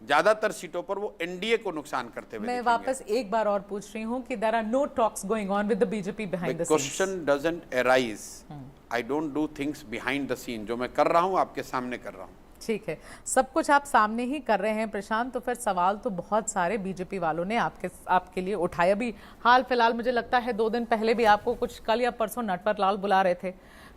ज्यादातर सीटों पर वो एनडीए को नुकसान करते हुए। मैं वापस एक बार और पूछ रही हूँ कि there are no talks going on with the BJP behind the scenes. Question doesn't arise, I don't do things behind the scene. जो मैं कर रहा हूँ आपके सामने कर रहा हूँ। ठीक है, सब कुछ आप सामने ही कर रहे हैं प्रशांत, तो फिर सवाल तो बहुत सारे बीजेपी वालों ने आपके लिए उठाए। अभी हाल फिलहाल मुझे लगता है 2 दिन पहले भी आपको कुछ कल या परसों नटवर लाल बुला रहे थे,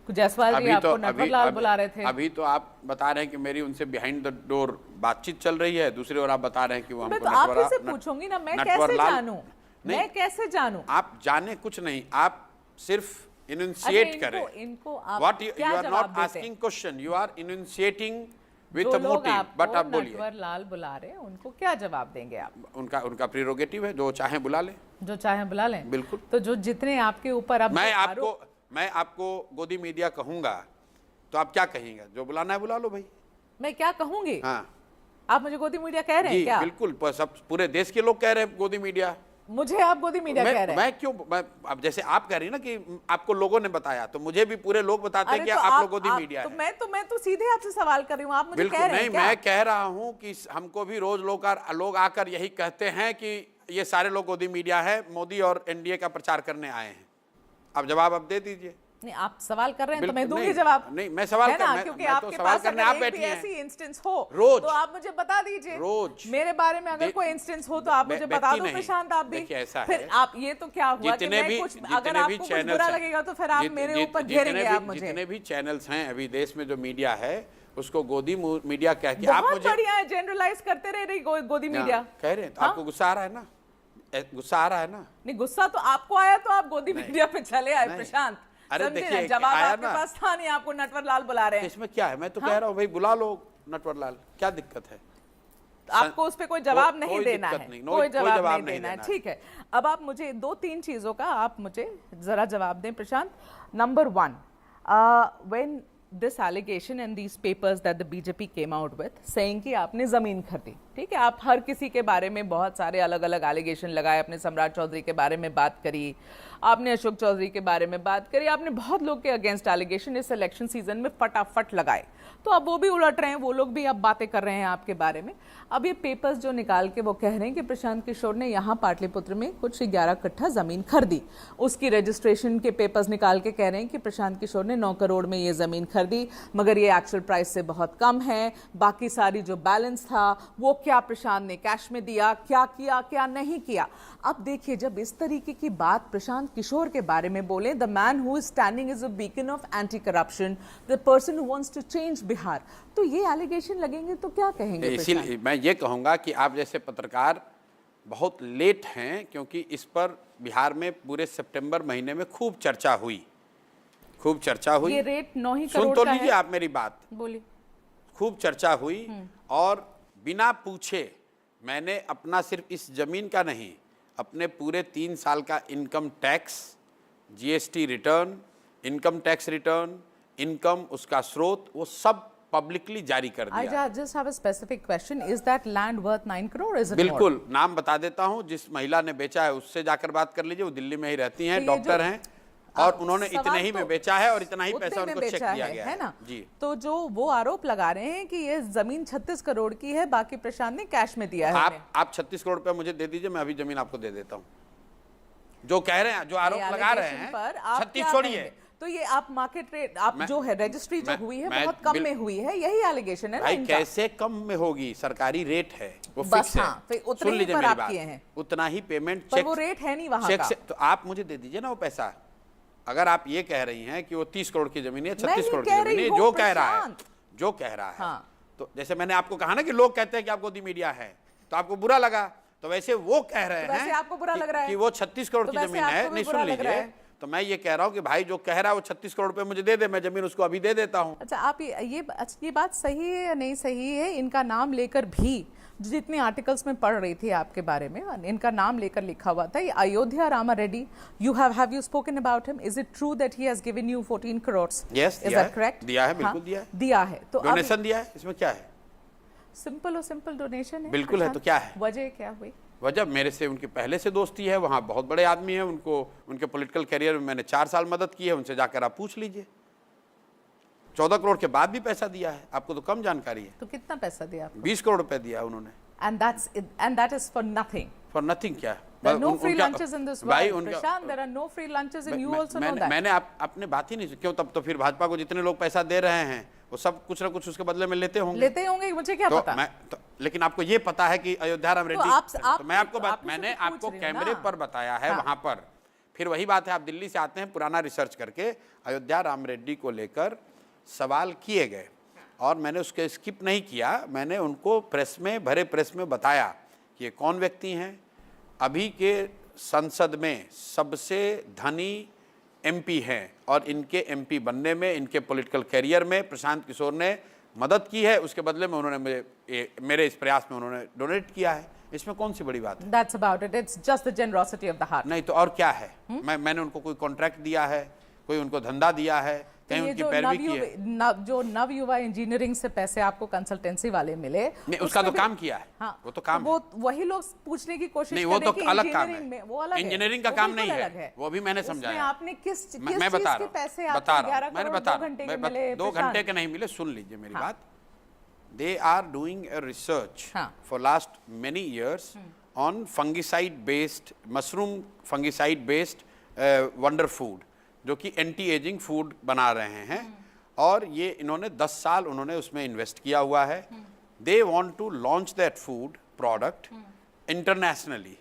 जायसवाल जी आपको नटवर लाल बुला रहे थे। अभी तो आप बता रहे हैं कि मेरी उनसे बिहाइंड द डोर बातचीत चल रही है, दूसरी ओर आप बता रहे हैं कि वो हमको मैं तो आप ही से पूछूंगी ना, मैं कैसे जानूं? मैं कैसे जानूं? आप जाने कुछ नहीं, आप सिर्फ इनिशिएट करें। इनको आप व्हाट यू क्या आर जवाब नॉट देते asking question, you are initiating with जो अ लोग मोटिव, बट आप बोलिए। नटवर लाल बुला रहे हैं उनको क्या जवाब देंगे आप? उनका प्रीरोगेटिव है, जो चाहे बुला ले, जो चाहे बुला लें। बिल्कुल। तो जो जितने आपके ऊपर अब मैं आपको गोदी मीडिया कहूंगा तो आप क्या कहेंगे? जो बुलाना है बुला लो भाई। मैं क्या कहूंगी? हाँ, आप मुझे गोदी मीडिया कह रहे हैं क्या? बिल्कुल, सब पूरे देश के लोग कह रहे हैं गोदी मीडिया। मुझे आप गोदी मीडिया कह रहे हैं? मैं क्यों? अब जैसे आप कह रही हैं ना कि आपको लोगों ने बताया, तो मुझे भी पूरे लोग बताते हैं कि तो आप लोग गोदी मीडिया है। मैं तो सीधे आपसे सवाल कर रही हूँ, आप मुझे कह रहे हैं क्या? मैं कह रहा हूँ कि हमको भी रोज लोग आकर यही कहते हैं कि ये सारे लोग गोदी मीडिया है, मोदी और एनडीए का प्रचार करने आए हैं। अब जवाब आप दे दीजिए। नहीं, आप सवाल कर रहे हैं तो मैं दूंगी जवाब। नहीं, मैं सवाल है ना, क्योंकि आपके पास अगर आप एक भी ऐसी इंस्टेंस हो रोज, तो आप मुझे बता दीजिए। रोज मेरे बारे में अगर कोई इंस्टेंस हो तो आप मुझे बता दो प्रशांत। आप भी फिर आप ये तो क्या हुआ कि मैं कुछ अगर आपको कुछ बुरा लगेगा तो फिर आप मेरे ऊपर घेरेंगे आप मुझे। जितने भी चैनल्स हैं अभी देश में, जो मीडिया है उसको गोदी मीडिया कह के आप मुझे बढ़िया है, जनरलाइज करते रहे गोदी मीडिया कह रहे हैं। तो आपको गुस्सा आ रहा है ना? गुस्सा आ रहा है ना? नहीं, गुस्सा तो आपको आया तो आप गोदी मीडिया पे चले आए प्रशांत। अरे देखिए, जवाब आपके पास था नहीं, आपको नटवर लाल बुला रहे हैं। इसमें क्या है? मैं तो कह रहा हूँ भाई बुला लो नटवर लाल, क्या दिक्कत है? आपको उस पे कोई जवाब नहीं देना है, कोई जवाब नहीं देना है, ठीक है। अब आप मुझे 2-3 चीजों का आप मुझे जरा जवाब दें Prashant. Number 1, when this allegation and these papers that the BJP came out with saying कि आपने जमीन खरीदी, ठीक है, आप हर किसी के बारे में बहुत सारे अलग अलग एलिगेशन लगाए। आपने सम्राट चौधरी के बारे में बात करी, आपने अशोक चौधरी के बारे में बात करी, आपने बहुत लोग के अगेंस्ट एलिगेशन इस इलेक्शन सीजन में फटाफट लगाए। तो अब वो भी उलट रहे हैं, वो लोग भी अब बातें कर रहे हैं आपके बारे में। अब ये पेपर्स जो निकाल के वो कह रहे हैं कि प्रशांत किशोर ने यहाँ पाटलिपुत्र में कुछ 11 कट्ठा जमीन खरीदी, उसकी रजिस्ट्रेशन के पेपर्स निकाल के कह रहे हैं कि प्रशांत किशोर ने 9 करोड़ में ये जमीन खरीदी, मगर ये एक्चुअल प्राइस से बहुत कम है। बाकी सारी जो बैलेंस था वो क्या प्रशांत ने कैश में दिया, क्या किया क्या नहीं किया। अब देखिए, जब इस तरीके की बात प्रशांत किशोर के बारे में बोले, the man who is standing is a beacon of anti corruption, the person who wants to change Bihar, तो ये एलिगेशन लगेंगे तो क्या कहेंगे? इसीलिए मैं ये कहूंगा कि आप जैसे पत्रकार बहुत लेट हैं, क्योंकि इस पर बिहार में पूरे सितंबर महीने में खूब चर्चा हुई। ये रेट 9 ही करोड़ सुन तो का लीजिए है। आप मेरी बात, बोलिए। खूब चर्चा हुई और बिना पूछे मैंने अपना सिर्फ इस जमीन का नहीं, अपने पूरे 3 साल का income tax, GST return, income tax return, income, उसका स्रोत, वो सब पब्लिकली जारी कर दिया। I just have a specific question. Is that land worth 9 crore? Is it बिल्कुल, more? नाम बता देता हूँ, जिस महिला ने बेचा है उससे जाकर बात कर लीजिए, वो दिल्ली में ही रहती हैं, तो ये डॉक्टर हैं, और उन्होंने इतने ही तो में बेचा है और इतना ही उतने पैसा में उनको चेक बेचा दिया गया है ना? जी। तो जो वो आरोप लगा रहे हैं कि ये जमीन 36 करोड़ की है, बाकी प्रशांत ने कैश में दिया है उन्हें। आप 36 करोड़ रुपया मुझे दे दीजिए, मैं अभी जमीन आपको दे देता हूँ। जो कह रहे हैं, जो आरोप लगा रहे हैं, 36 छोड़िए, तो ये आप मार्केट रेट, आप जो है रजिस्ट्री जो हुई है बहुत कम में हुई है, यही एलिगेशन है ना भाई? इनका? कैसे कम में होगी? सरकारी रेट है, वो बस फिक्स है। हाँ, फिर उतने सुन ही लीजिए पर मेरी आप बात, किए हैं। उतना ही पेमेंट पर चेक, वो रेट है नहीं वहां चेक का। से, तो आप मुझे दे दीजिए ना वो पैसा। अगर आप ये कह रही हैं कि वो 30 करोड़ की जमीन है, 36 करोड़ की जमीन है, जो कह रहा है, तो जैसे मैंने आपको कहा ना कि लोग कहते हैं कि आप गोदी मीडिया है, तो आपको बुरा लगा, तो वैसे वो कह रहे हैं, वैसे आपको बुरा लग रहा है कि वो 36 करोड़ की जमीन है। नहीं, सुन लीजिए, तो मैं ये कह रहा हूँ कि भाई जो कह रहा है वो 36 करोड़ रुपए मुझे दे दे, मैं जमीन उसको अभी दे देता हूँ। अच्छा, आप ये बात सही है या नहीं सही है? इनका नाम लेकर भी जितने आर्टिकल्स में पढ़ रही थी आपके बारे में, इनका नाम लेकर लिखा हुआ था, ये Ayodhya Rama Reddy, have you spoken about him? Is it true that he has given you 14 crores? Yes, is that correct? दिया है, बिल्कुल दिया है। दिया है, तो डोनेशन दिया है, इसमें क्या है? सिंपल और सिंपल डोनेशन है। बिल्कुल है, तो क्या है वजह? क्या हुई वजह? मेरे से उनकी पहले से दोस्ती है, वहाँ बहुत बड़े आदमी हैं, उनको उनके पॉलिटिकल करियर में मैंने 4 साल मदद की है, उनसे जाकर आप पूछ लीजिए। 14 करोड़ के बाद भी पैसा दिया है, आपको तो कम जानकारी है। तो कितना पैसा दिया आपको? 20 करोड़ रुपए दिया उन्होंने। And that is for nothing. For nothing क्या? There are no free lunches in this world. Prashant, there are no free lunches and you also know that. मैंने आपने बात ही नहीं, क्यों? तब तो फिर भाजपा को जितने लोग पैसा दे रहे हैं वो सब कुछ ना कुछ उसके बदले में लेते होंगे, मुझे क्या पता। लेकिन आपको ये पता है कि अयोध्या राम रेड्डी, तो मैं आपको मैंने आपको कैमरे पर बताया है वहां पर। फिर वही बात है, आप दिल्ली से आते हैं, पुराना रिसर्च करके अयोध्या राम रेड्डी को लेकर सवाल किए गए और मैंने उसके स्किप नहीं किया। मैंने उनको प्रेस में, भरे प्रेस में बताया कि ये कौन व्यक्ति हैं, अभी के संसद में सबसे धनी एमपी हैं और इनके एमपी बनने में, इनके पॉलिटिकल कैरियर में प्रशांत किशोर ने मदद की है। उसके बदले में उन्होंने मेरे इस प्रयास में उन्होंने डोनेट किया है। इसमें कौन सी बड़ी बात है? That's about it. It's just the generosity of the heart. नहीं तो और क्या है? मैंने उनको कोई कॉन्ट्रैक्ट दिया है, कोई उनको धंधा दिया है, कहीं उनकी पैरवी की है? जो नव युवा इंजीनियरिंग से पैसे आपको कंसल्टेंसी वाले मिले, नहीं उसका तो काम किया है। हाँ, वो तो काम वो वही लोग पूछने की कोशिश नहीं, वो तो अलग काम है, वो अलग इंजीनियरिंग का काम नहीं है, वो भी मैंने समझाया। आपने किस मैं बता रहा हूँ, बता रहा हूँ, मैंने बता 2 घंटे के नहीं मिले, सुन लीजिए मेरी बात। They are doing a research for last many years on fungicide-based, mushroom fungicide-based wonder food, जो कि एंटी एजिंग फूड बना रहे हैं और ये इन्होंने 10 साल उन्होंने उसमें इन्वेस्ट किया हुआ है। They want to launch that food product internationally।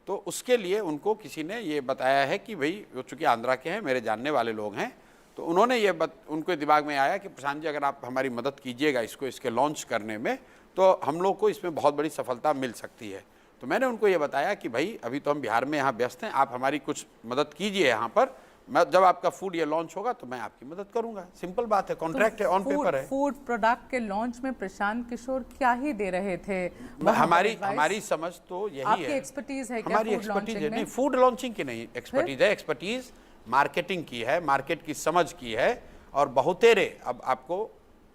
तो उसके लिए उनको किसी ने ये बताया है कि भाई वो चूँकि आंध्रा के हैं, मेरे जानने वाले लोग हैं, तो उन्होंने ये उनको दिमाग में आया कि प्रशांत जी अगर आप हमारी मदद कीजिएगा इसके लॉन्च करने में, तो हम लोग को इसमें बहुत बड़ी सफलता मिल सकती है। तो मैंने उनको ये बताया कि भाई अभी तो हम बिहार में यहाँ व्यस्त हैं, आप हमारी कुछ मदद कीजिए यहाँ पर, मैं जब आपका फूड ये लॉन्च होगा तो मैं आपकी मदद करूंगा। सिंपल बात है, कॉन्ट्रैक्ट है, ऑन पेपर है। फूड प्रोडक्ट के लॉन्च में प्रशांत किशोर क्या ही दे रहे थे? हमारी समझ तो यही है। आपकी एक्सपर्टीज है क्या? हमारी एक्सपर्टीज है नहीं, फूड लॉन्चिंग की नहीं एक्सपर्टीज है, एक्सपर्टीज मार्केटिंग की है, मार्केट की समझ की है। और बहुतेरे, अब आपको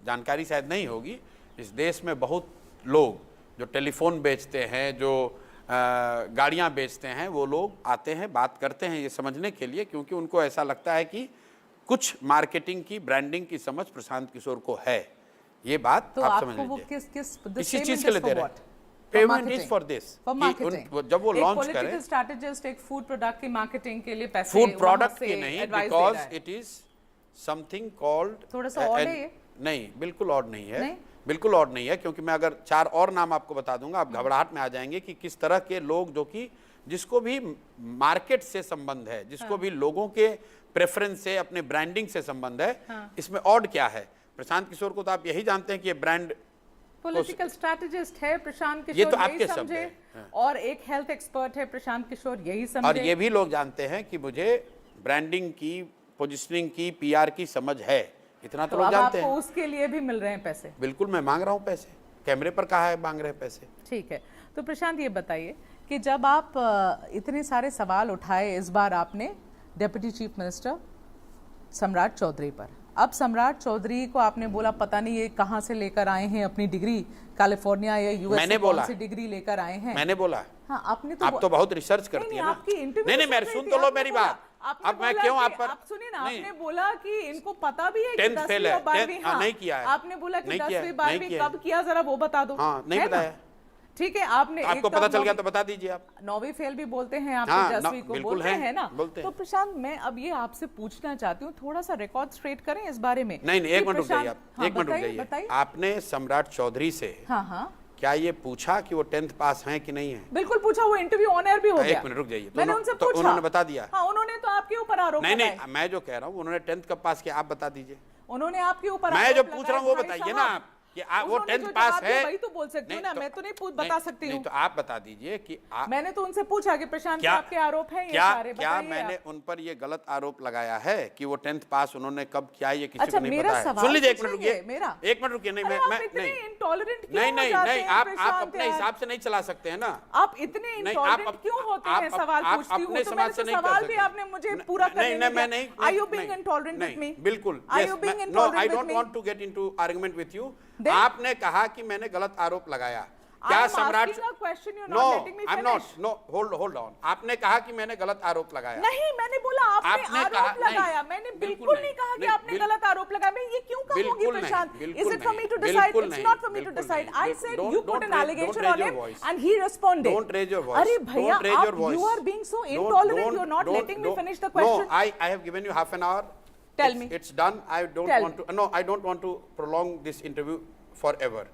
जानकारी शायद नहीं होगी, इस देश में बहुत लोग जो टेलीफोन बेचते हैं, जो गाड़ियां बेचते हैं, वो लोग आते हैं, बात करते हैं ये समझने के लिए, क्योंकि उनको ऐसा लगता है कि कुछ मार्केटिंग की, ब्रांडिंग की समझ प्रशांत किशोर को है। ये बात तो आप समझ लीजिए। इसी चीज के लिए दे रहे हैं। Payment is for this. जब वो लॉन्च करें, स्ट्रैटेजिस्ट एक फूड प्रोडक्ट की मार्केटिंग के लिए पैसे, फूड प्रोडक्ट की नहीं, because it is something called, थोड़ा सा ऑड है। नहीं बिल्कुल ऑड नहीं है, बिल्कुल ऑड नहीं है, क्योंकि मैं अगर 4 और नाम आपको बता दूंगा, आप घबराहट में आ जाएंगे कि किस तरह के लोग, जो कि जिसको भी मार्केट से संबंध है, जिसको भी लोगों के प्रेफरेंस से, अपने ब्रांडिंग से संबंध है। इसमें ऑड क्या है? प्रशांत किशोर को तो आप यही जानते हैं कि ये ब्रांड पॉलिटिकल स्ट्रैटेजिस्ट है प्रशांत किशोर, ये तो आपके शब्द हैं। और एक हेल्थ एक्सपर्ट है प्रशांत किशोर, यही समझे। और ये भी लोग जानते हैं कि मुझे ब्रांडिंग की, पोजिशनिंग की, पीआर की समझ है, इतना तो लोग जानते हैं। उसके लिए भी मिल रहे हैं पैसे? बिल्कुल, मैं मांग रहा हूँ पैसे, कैमरे पर कहा है मांग रहे हैं पैसे। ठीक है, तो प्रशांत ये बताइए कि जब आप इतने सारे सवाल उठाए, इस बार आपने डिप्टी चीफ मिनिस्टर सम्राट चौधरी पर, अब सम्राट चौधरी को आपने बोला पता नहीं ये कहां से लेकर आए हैं अपनी डिग्री, कैलिफोर्निया या यूएस से कौन सी डिग्री लेकर आए हैं? मैंने बोला। हाँ, आपने तो आप तो बहुत रिसर्च करती है ना। नहीं, मैं सुन तो लो मेरी बात। अब मैं क्यों आप पर, आप सुनिए ना, आपने बोला कि इनको पता भी है कि 10th फेल है, नहीं किया है। आपने बोला कि 10वीं 12वीं कब किया, जरा वो बता दो। हाँ, नहीं बताया। ठीक है, आपको पता चल गया तो बता दीजिए। आप 9वीं फेल भी बोलते हैं, आप 10वीं को बोलते हैं ना। तो प्रशांत, मैं अब ये आपसे पूछना चाहती हूँ, थोड़ा सा रिकॉर्ड स्ट्रेट करें इस बारे में। नहीं, एक मिनट रुक जाइए आप, एक मिनट रुक जाइए। आपने सम्राट चौधरी से क्या ये पूछा कि वो 10th पास हैं कि नहीं है? बिल्कुल पूछा, वो इंटरव्यू ऑन एयर भी हो गया। एक मिनट रुक जाइए, मैंने उनसे पूछा, उन्होंने बता दिया। हाँ, उन्होंने तो आपके ऊपर आरोप लगाए। नहीं, मैं जो कह रहा हूँ, उन्होंने 10th कब पास किया, आप बता दीजिए। उन्होंने आपके ऊपर, मैं जो पूछ रहा हूँ वो बताइए ना आप, कि वो 10th पास है। वही तो बोल सकती हूँ ना, मैं तो नहीं बता सकती हूँ। तो आप बता दीजिए कि मैंने तो उनसे पूछा कि प्रशांत आपके आरोप हैं ये सारे, क्या मैंने उन पर ये गलत आरोप लगाया है कि वो 10th पास उन्होंने कब किया, ये किसी को नहीं पता है? सुन लीजिए, एक मिनट रुकिए, एक मिनट रुकिए। नहीं, नहीं, आप अपने हिसाब से नहीं चला सकते हैं ना। आप इतने इंटॉलरेंट क्यों होते हैं? सवाल पूछती हूँ, समाज से नहीं कर सकते। सवाल भी आपने मुझे पूरा करने दिया। मैं नहीं। Are you being intolerant with me? बिल्कुल। Are you being intolerant with me? I don't want to get into argument with you. आपने कहा कि मैंने गलत आरोप लगाया। क्या Samrat, no I am not, no hold on, आपने कहा कि मैंने गलत आरोप लगाया। नहीं, मैंने बोला आपने आरोप लगाया, मैंने बिल्कुल नहीं कहा कि आपने गलत आरोप लगाया। मैं ये क्यों कहूंगी प्रशांत? Is it for me to decide? It's not for me to decide. I said you put an allegation on him and he responded. Don't raise your voice. अरे भैया, you are being so intolerant. You're not letting me finish the question. No, I have given you half an hour. Tell me. It's done. I don't Tell want to. No, I don't want to prolong this interview forever.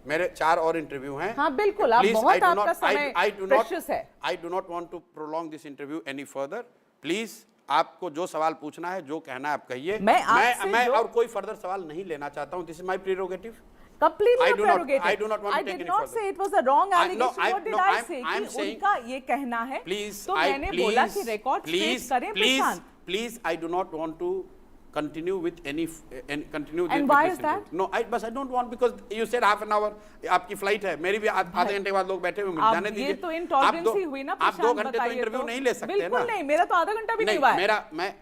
मेरे 4 और interview हैं. हाँ बिल्कुल, आप बहुत आपका समय precious है. I do not want to prolong this interview any further. Please, आपको जो सवाल पूछना है, जो कहना है आप कहिए. मैं और कोई फर्दर सवाल नहीं लेना चाहता हूँ. This is my prerogative. Completely your prerogative. I do not want to take any further. I did not say it was a wrong allegation. What did I say? कि उनका ये कहना है. Please, तो मैंने बोला कि record straight करें प्रशांत. Please, I do not want to continue with any continue. And why is that? No, I don't want because you said half an hour. आपकी फ्लाइट है. मेरी भी आधे घंटे बाद लोग बैठे हुए हैं. जाने दीजिए. ये तो intolerance हुई ना. आप 2 घंटे तो इंटरव्यू नहीं ले सकते ना. बिल्कुल नहीं. मेरा तो आधा घंटा भी नहीं हुआ है.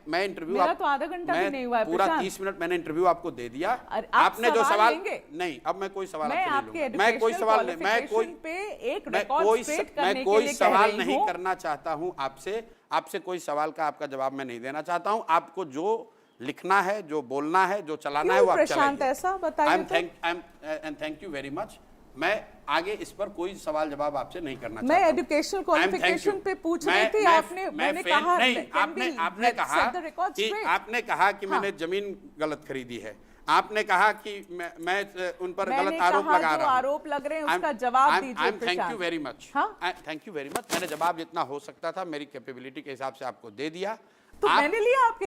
मैं इंटरव्यू. मेरा तो आधा घंटा भी नहीं हुआ है. पूरा 30 मिनट मैंने इंटरव्यू आपको दे दिया. आपने जो सवाल नहीं. अब मैं कोई सवाल मैं कोई सवाल नहीं. मैं कोई सवाल नहीं करना चाहता हूँ आपसे कोई सवाल का आपका जवाब मैं नहीं देना चाहता हूँ. आपको जो लिखना है, जो बोलना है, जो चलाना है वो आप चलाइए. प्रशांत ऐसा बताइए. And thank you very much. मैं आगे इस पर कोई सवाल जवाब आपसे नहीं करना चाहता. मैं एजुकेशनल क्वालिफिकेशन पे पूछ रही थी. मैंने कहा नहीं. आपने कहा कि मैंने जमीन गलत खरीदी है. आपने कहा कि मैं उन पर गलत आरोप लगा रहा हूं. आरोप लग रहे हैं उसका जवाब दीजिए. Thank you very much. Thank you very much. मैंने जवाब जितना हो सकता था मेरी कैपेबिलिटी के हिसाब से आपको दे दिया. तो मैंने लिया आपके